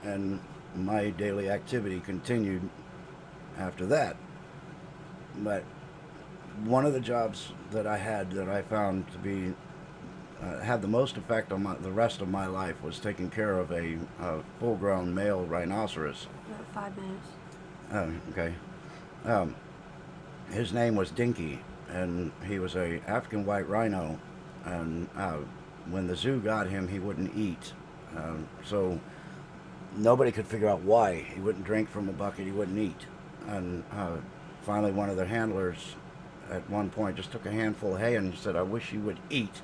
and my daily activity continued after that. But one of the jobs that I had that I found to be had the most effect on the rest of my life was taking care of a full-grown male rhinoceros. About 5 minutes. Okay. His name was Dinky, and he was a African white rhino, and when the zoo got him, he wouldn't eat. So nobody could figure out why. He wouldn't drink from a bucket, he wouldn't eat. And finally one of the handlers at one point just took a handful of hay and said, "I wish you would eat,"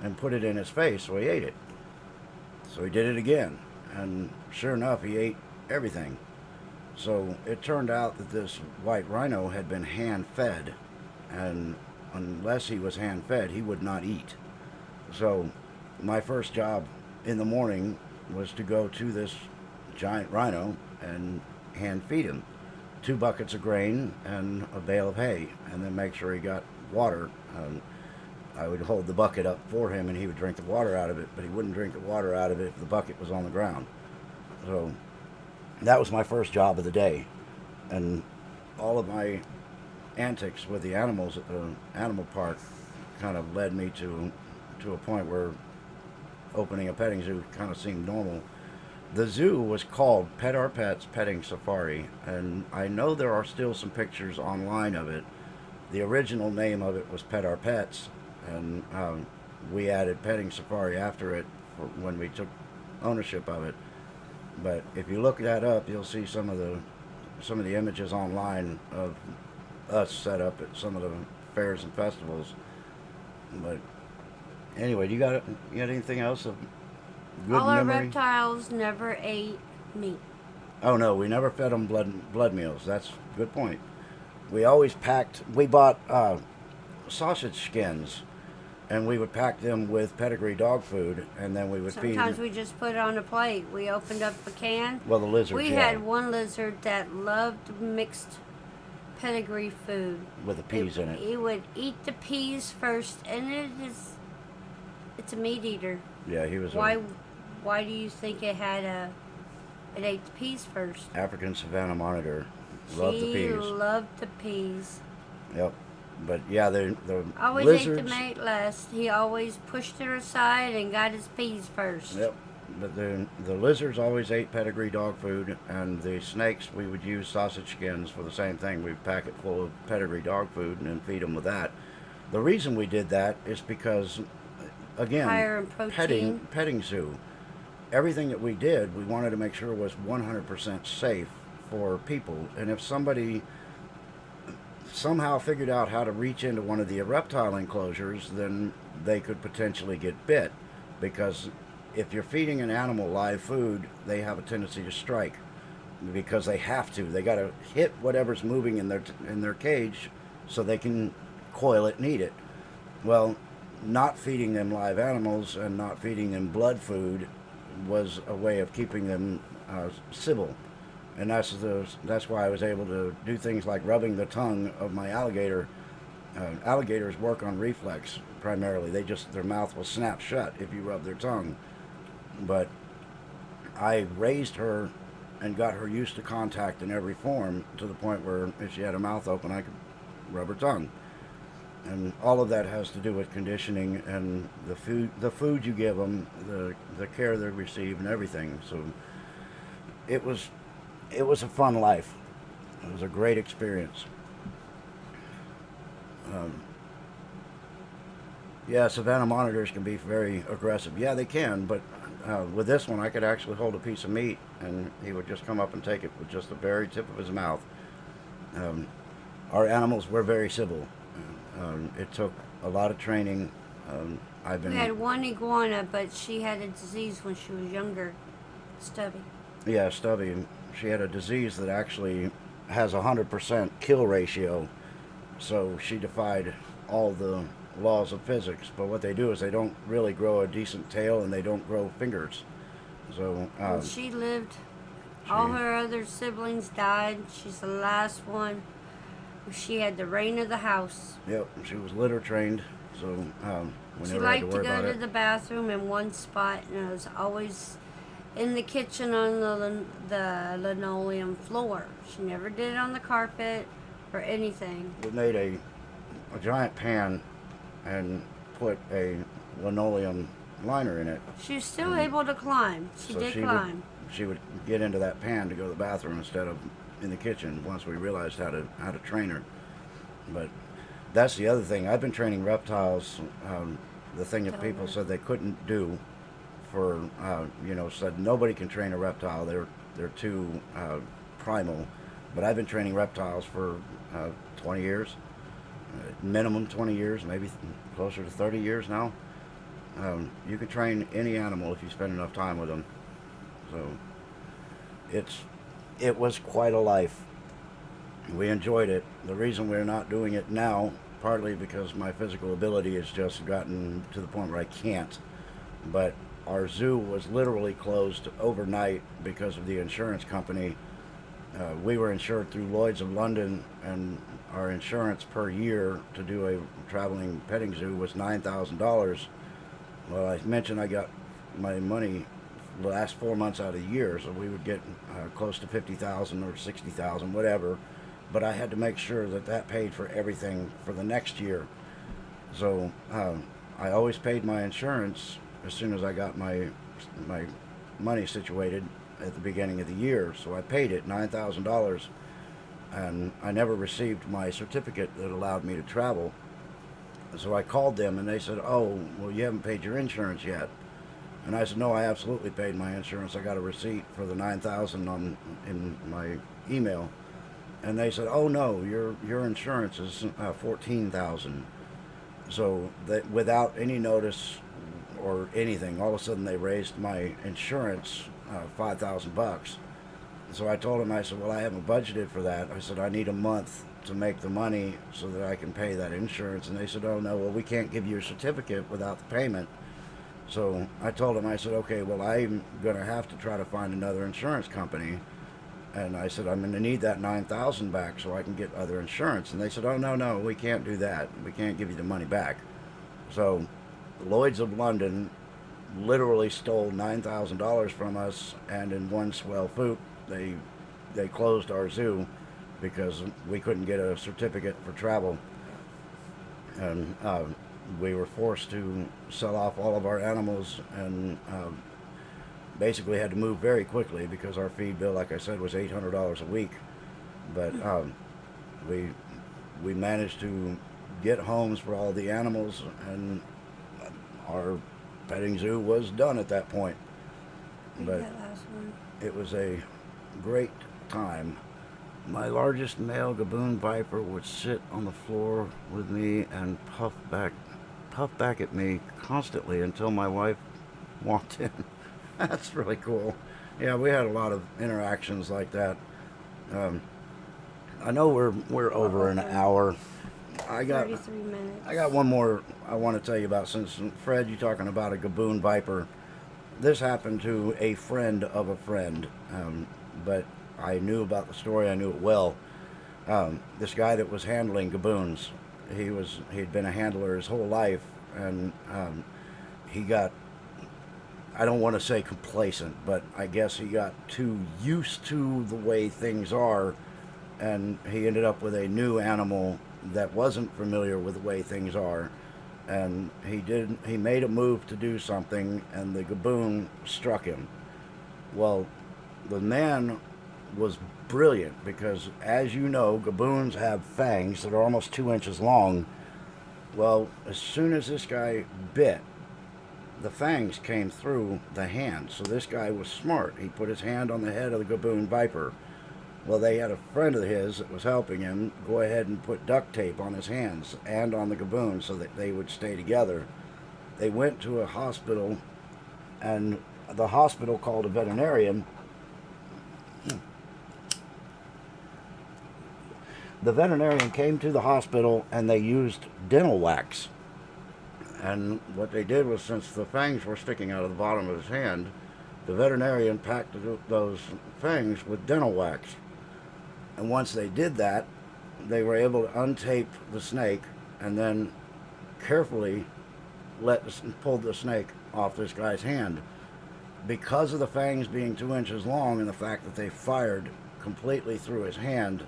and put it in his face, so he ate it. So he did it again, and sure enough, he ate everything. So it turned out that this white rhino had been hand-fed, and unless he was hand-fed, he would not eat. So my first job in the morning was to go to this giant rhino and hand-feed him. 2 buckets of grain and a bale of hay, and then make sure he got water. I would hold the bucket up for him, and he would drink the water out of it, but he wouldn't drink the water out of it if the bucket was on the ground. So that was my first job of the day, and all of my antics with the animals at the animal park kind of led me to a point where opening a petting zoo kind of seemed normal. The zoo was called Pet Our Pets Petting Safari, and I know there are still some pictures online of it. The original name of it was Pet Our Pets, and we added Petting Safari after it when we took ownership of it. But if you look that up, you'll see some of the images online of us set up at some of the fairs and festivals. But anyway, you got anything else of good All our memory? reptiles never ate meat. Oh no, we never fed them blood meals. That's a good point. We always packed. We bought sausage skins, and we would pack them with pedigree dog food, and then we would feed Sometimes them. we just put it on a plate. We opened up a can. Well, the lizards. We yeah, had one lizard that loved mixed pedigree food. with the peas in it. He would eat the peas first, and it's a meat eater. Yeah, he was. Why do you think it ate the peas first? African Savannah Monitor. Loved the She peas. loved the peas. Yep. But yeah, the Always lizards. ate the meat last. He always pushed her aside and got his peas first. Yep. But the lizards always ate pedigree dog food, and the snakes we would use sausage skins for the same thing. We'd pack it full of pedigree dog food and then feed them with that. The reason we did that is because, again, Higher in protein. petting zoo. Everything that we did, we wanted to make sure was 100% safe for people. And if somebody somehow figured out how to reach into one of the reptile enclosures, then they could potentially get bit, because if you're feeding an animal live food, they have a tendency to strike, because they have to. They got to hit whatever's moving in their cage so they can coil it and eat it. Well, not feeding them live animals and not feeding them blood food was a way of keeping them civil. And that's why I was able to do things like rubbing the tongue of my alligator. Alligators work on reflex primarily. Their mouth will snap shut if you rub their tongue. But I raised her and got her used to contact in every form, to the point where if she had her mouth open, I could rub her tongue. And all of that has to do with conditioning and the food you give them, the care they receive, and everything. So it was a fun life. It was a great experience. Yeah, Savannah monitors can be very aggressive. Yeah, they can, but with this one, I could actually hold a piece of meat, and he would just come up and take it with just the very tip of his mouth. Our animals were very civil. It took a lot of training. We had one iguana, but she had a disease when she was younger. Stubby. Yeah, Stubby. She had a disease that actually has 100% kill ratio, so she defied all the laws of physics. But what they do is they don't really grow a decent tail, and they don't grow fingers. So When she lived. All her other siblings died. She's the last one. She had the reign of the house. Yep, she was litter trained, so we She never had to liked worry to go about to it. the bathroom in one spot, and it was always in the kitchen on the linoleum floor. She never did it on the carpet or anything. We made a giant pan and put a linoleum liner in it. She was still able to climb. She did climb. She would get into that pan to go to the bathroom instead of in the kitchen, once we realized how to train her. But that's the other thing. I've been training reptiles. The thing that people said they couldn't do, said nobody can train a reptile. They're too primal. But I've been training reptiles for 20 years, minimum 20 years, maybe closer to 30 years now. You can train any animal if you spend enough time with them. So it was quite a life. We enjoyed it. The reason we're not doing it now, partly because my physical ability has just gotten to the point where I can't, but our zoo was literally closed overnight because of the insurance company we were insured through Lloyd's of London, and our insurance per year to do a traveling petting zoo was $9,000. Well, I mentioned I got my money the last 4 months out of the year, so we would get close to 50,000 or 60,000, whatever. But I had to make sure that that paid for everything for the next year. So I always paid my insurance as soon as I got my money situated at the beginning of the year. So I paid it $9,000, and I never received my certificate that allowed me to travel. So I called them, and they said, "Oh, well, you haven't paid your insurance yet." And I said, "No, I absolutely paid my insurance. I got a receipt for the 9,000 on in my email." And they said, "Oh no, your insurance is 14,000." So that without any notice or anything, all of a sudden they raised my insurance $5,000. So I told them, I said, "Well, I haven't budgeted for that." I said, "I need a month to make the money so that I can pay that insurance." And they said, "Oh no, well, we can't give you a certificate without the payment." So I told them, I said, "Okay, well, I'm going to have to try to find another insurance company." And I said, "I'm going to need that 9,000 back so I can get other insurance." And they said, "Oh no, no, we can't do that. We can't give you the money back." So Lloyd's of London literally stole $9,000 from us, and in one swell swoop, they closed our zoo because we couldn't get a certificate for travel, and we were forced to sell off all of our animals, and basically had to move very quickly because our feed bill, like I said, was $800 a week. But we managed to get homes for all the animals, and our petting zoo was done at that point. But That last one. it was a great time. My largest male gaboon viper would sit on the floor with me and puff back at me constantly until my wife walked in. That's really cool. Yeah, we had a lot of interactions like that. Um, I know we're over an hour. I got 33 minutes. I got one more I want to tell you about. Since Fred, you talking about a gaboon viper. This happened to a friend of a friend, but I knew about the story. I knew it well. This guy that was handling gaboons, he'd been a handler his whole life, and he got, I don't want to say complacent, but I guess he got too used to the way things are, and he ended up with a new animal that wasn't familiar with the way things are. And he made a move to do something, and the gaboon struck him. Well, the man was brilliant because, as you know, gaboons have fangs that are almost 2 inches long. Well, as soon as this guy bit, the fangs came through the hand. So this guy was smart. He put his hand on the head of the gaboon viper. Well, they had a friend of his that was helping him go ahead and put duct tape on his hands and on the gaboon so that they would stay together. They went to a hospital, and the hospital called a veterinarian. The veterinarian came to the hospital, and they used dental wax. And what they did was, since the fangs were sticking out of the bottom of his hand, the veterinarian packed those fangs with dental wax. And once they did that, they were able to untape the snake and then carefully pulled the snake off this guy's hand. Because of the fangs being 2 inches long and the fact that they fired completely through his hand,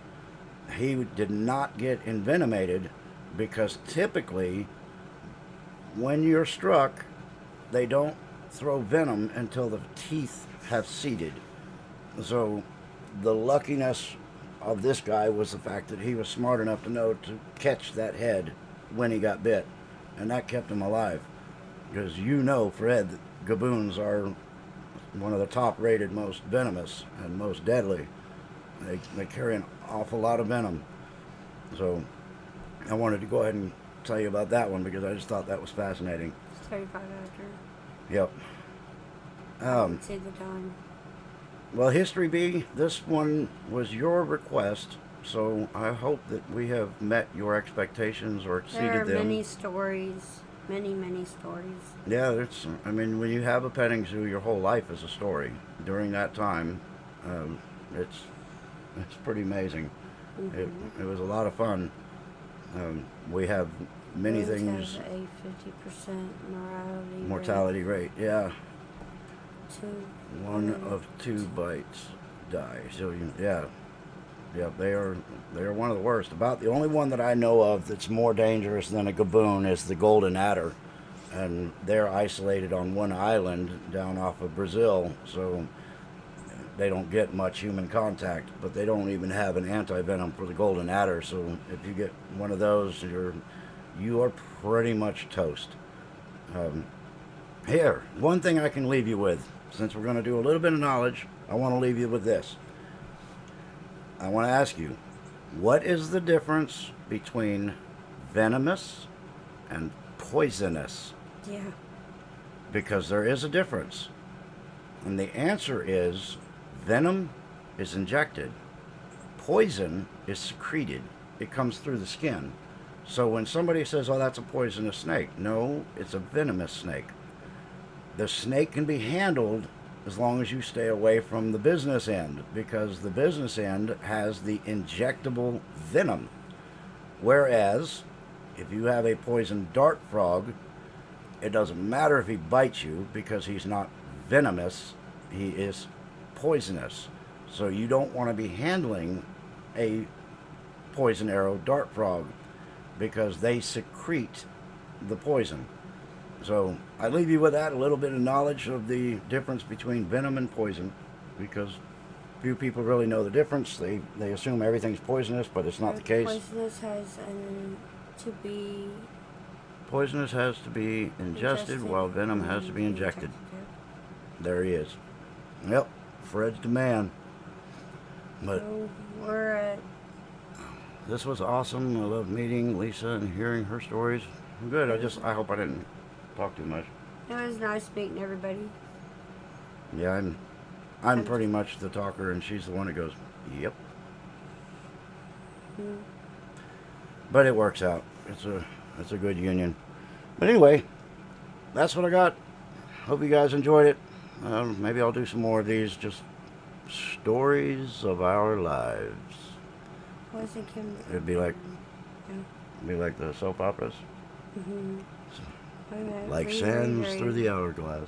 he did not get envenomated, because typically when you're struck, they don't throw venom until the teeth have seeded. So the luckiness of this guy was the fact that he was smart enough to know to catch that head when he got bit, and that kept him alive. Because you know, Fred, that gaboons are one of the top rated most venomous and most deadly. They carry an awful lot of venom. So I wanted to go ahead and tell you about that one because I just thought that was fascinating. It's 35 after. Yep. Say the time. Well, History B, this one was your request, so I hope that we have met your expectations or exceeded them. There are many stories. Many stories. Yeah, I mean, when you have a petting zoo, your whole life is a story. During that time, it's It's pretty amazing. Mm-hmm. It was a lot of fun. We have many Birds things. have a 50% Mortality rate, yeah. Two. One of 2 bites die. So yeah, they are one of the worst. About the only one that I know of that's more dangerous than a gaboon is the golden adder, and they're isolated on one island down off of Brazil, so they don't get much human contact. But they don't even have an anti-venom for the golden adder. So if you get one of those, you are pretty much toast. Here, one thing I can leave you with, since we're going to do a little bit of knowledge, I want to leave you with this. I want to ask you, what is the difference between venomous and poisonous? Yeah. Because there is a difference. And the answer is venom is injected, poison is secreted. It comes through the skin. So when somebody says, oh, that's a poisonous snake, no, it's a venomous snake. The snake can be handled as long as you stay away from the business end, because the business end has the injectable venom. Whereas if you have a poison dart frog, it doesn't matter if he bites you because he's not venomous, he is poisonous. So you don't want to be handling a poison arrow dart frog because they secrete the poison. So I leave you with that, a little bit of knowledge of the difference between venom and poison, because few people really know the difference. They assume everything's poisonous, but it's not the case. Poisonous has to be ingested, while venom has to be injected. There he is. Yep, Fred's the man. But so we're at. This was awesome. I love meeting Lisa and hearing her stories. Good. I hope I didn't talk too much. It was nice meeting everybody. Yeah, I'm pretty much the talker, and she's the one that goes, yep. Mm. But it works out. It's a good union. But anyway, that's what I got. Hope you guys enjoyed it. Maybe I'll do some more of these, just stories of our lives. It'd be like the soap operas. Mm-hmm. Like sands through the hourglass.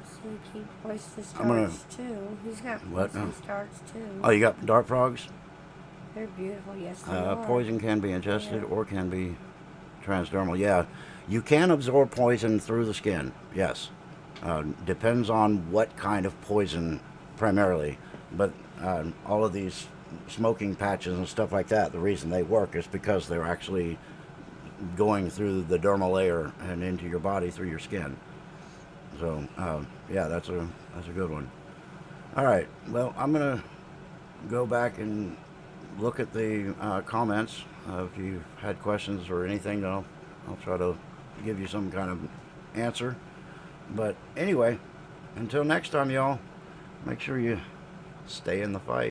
So keep poisonous darts too. He's got poisonous darts too. Oh, you got dart frogs? They're beautiful, yes they are. Poison can be ingested or can be transdermal. Yeah, you can absorb poison through the skin, yes. Depends on what kind of poison primarily. But all of these smoking patches and stuff like that, the reason they work is because they're actually going through the dermal layer and into your body through your skin. So yeah, that's a good one. All right, well, I'm gonna go back and look at the comments. If you've had questions or anything, I'll try to give you some kind of answer. But anyway, until next time, y'all, make sure you stay in the fight.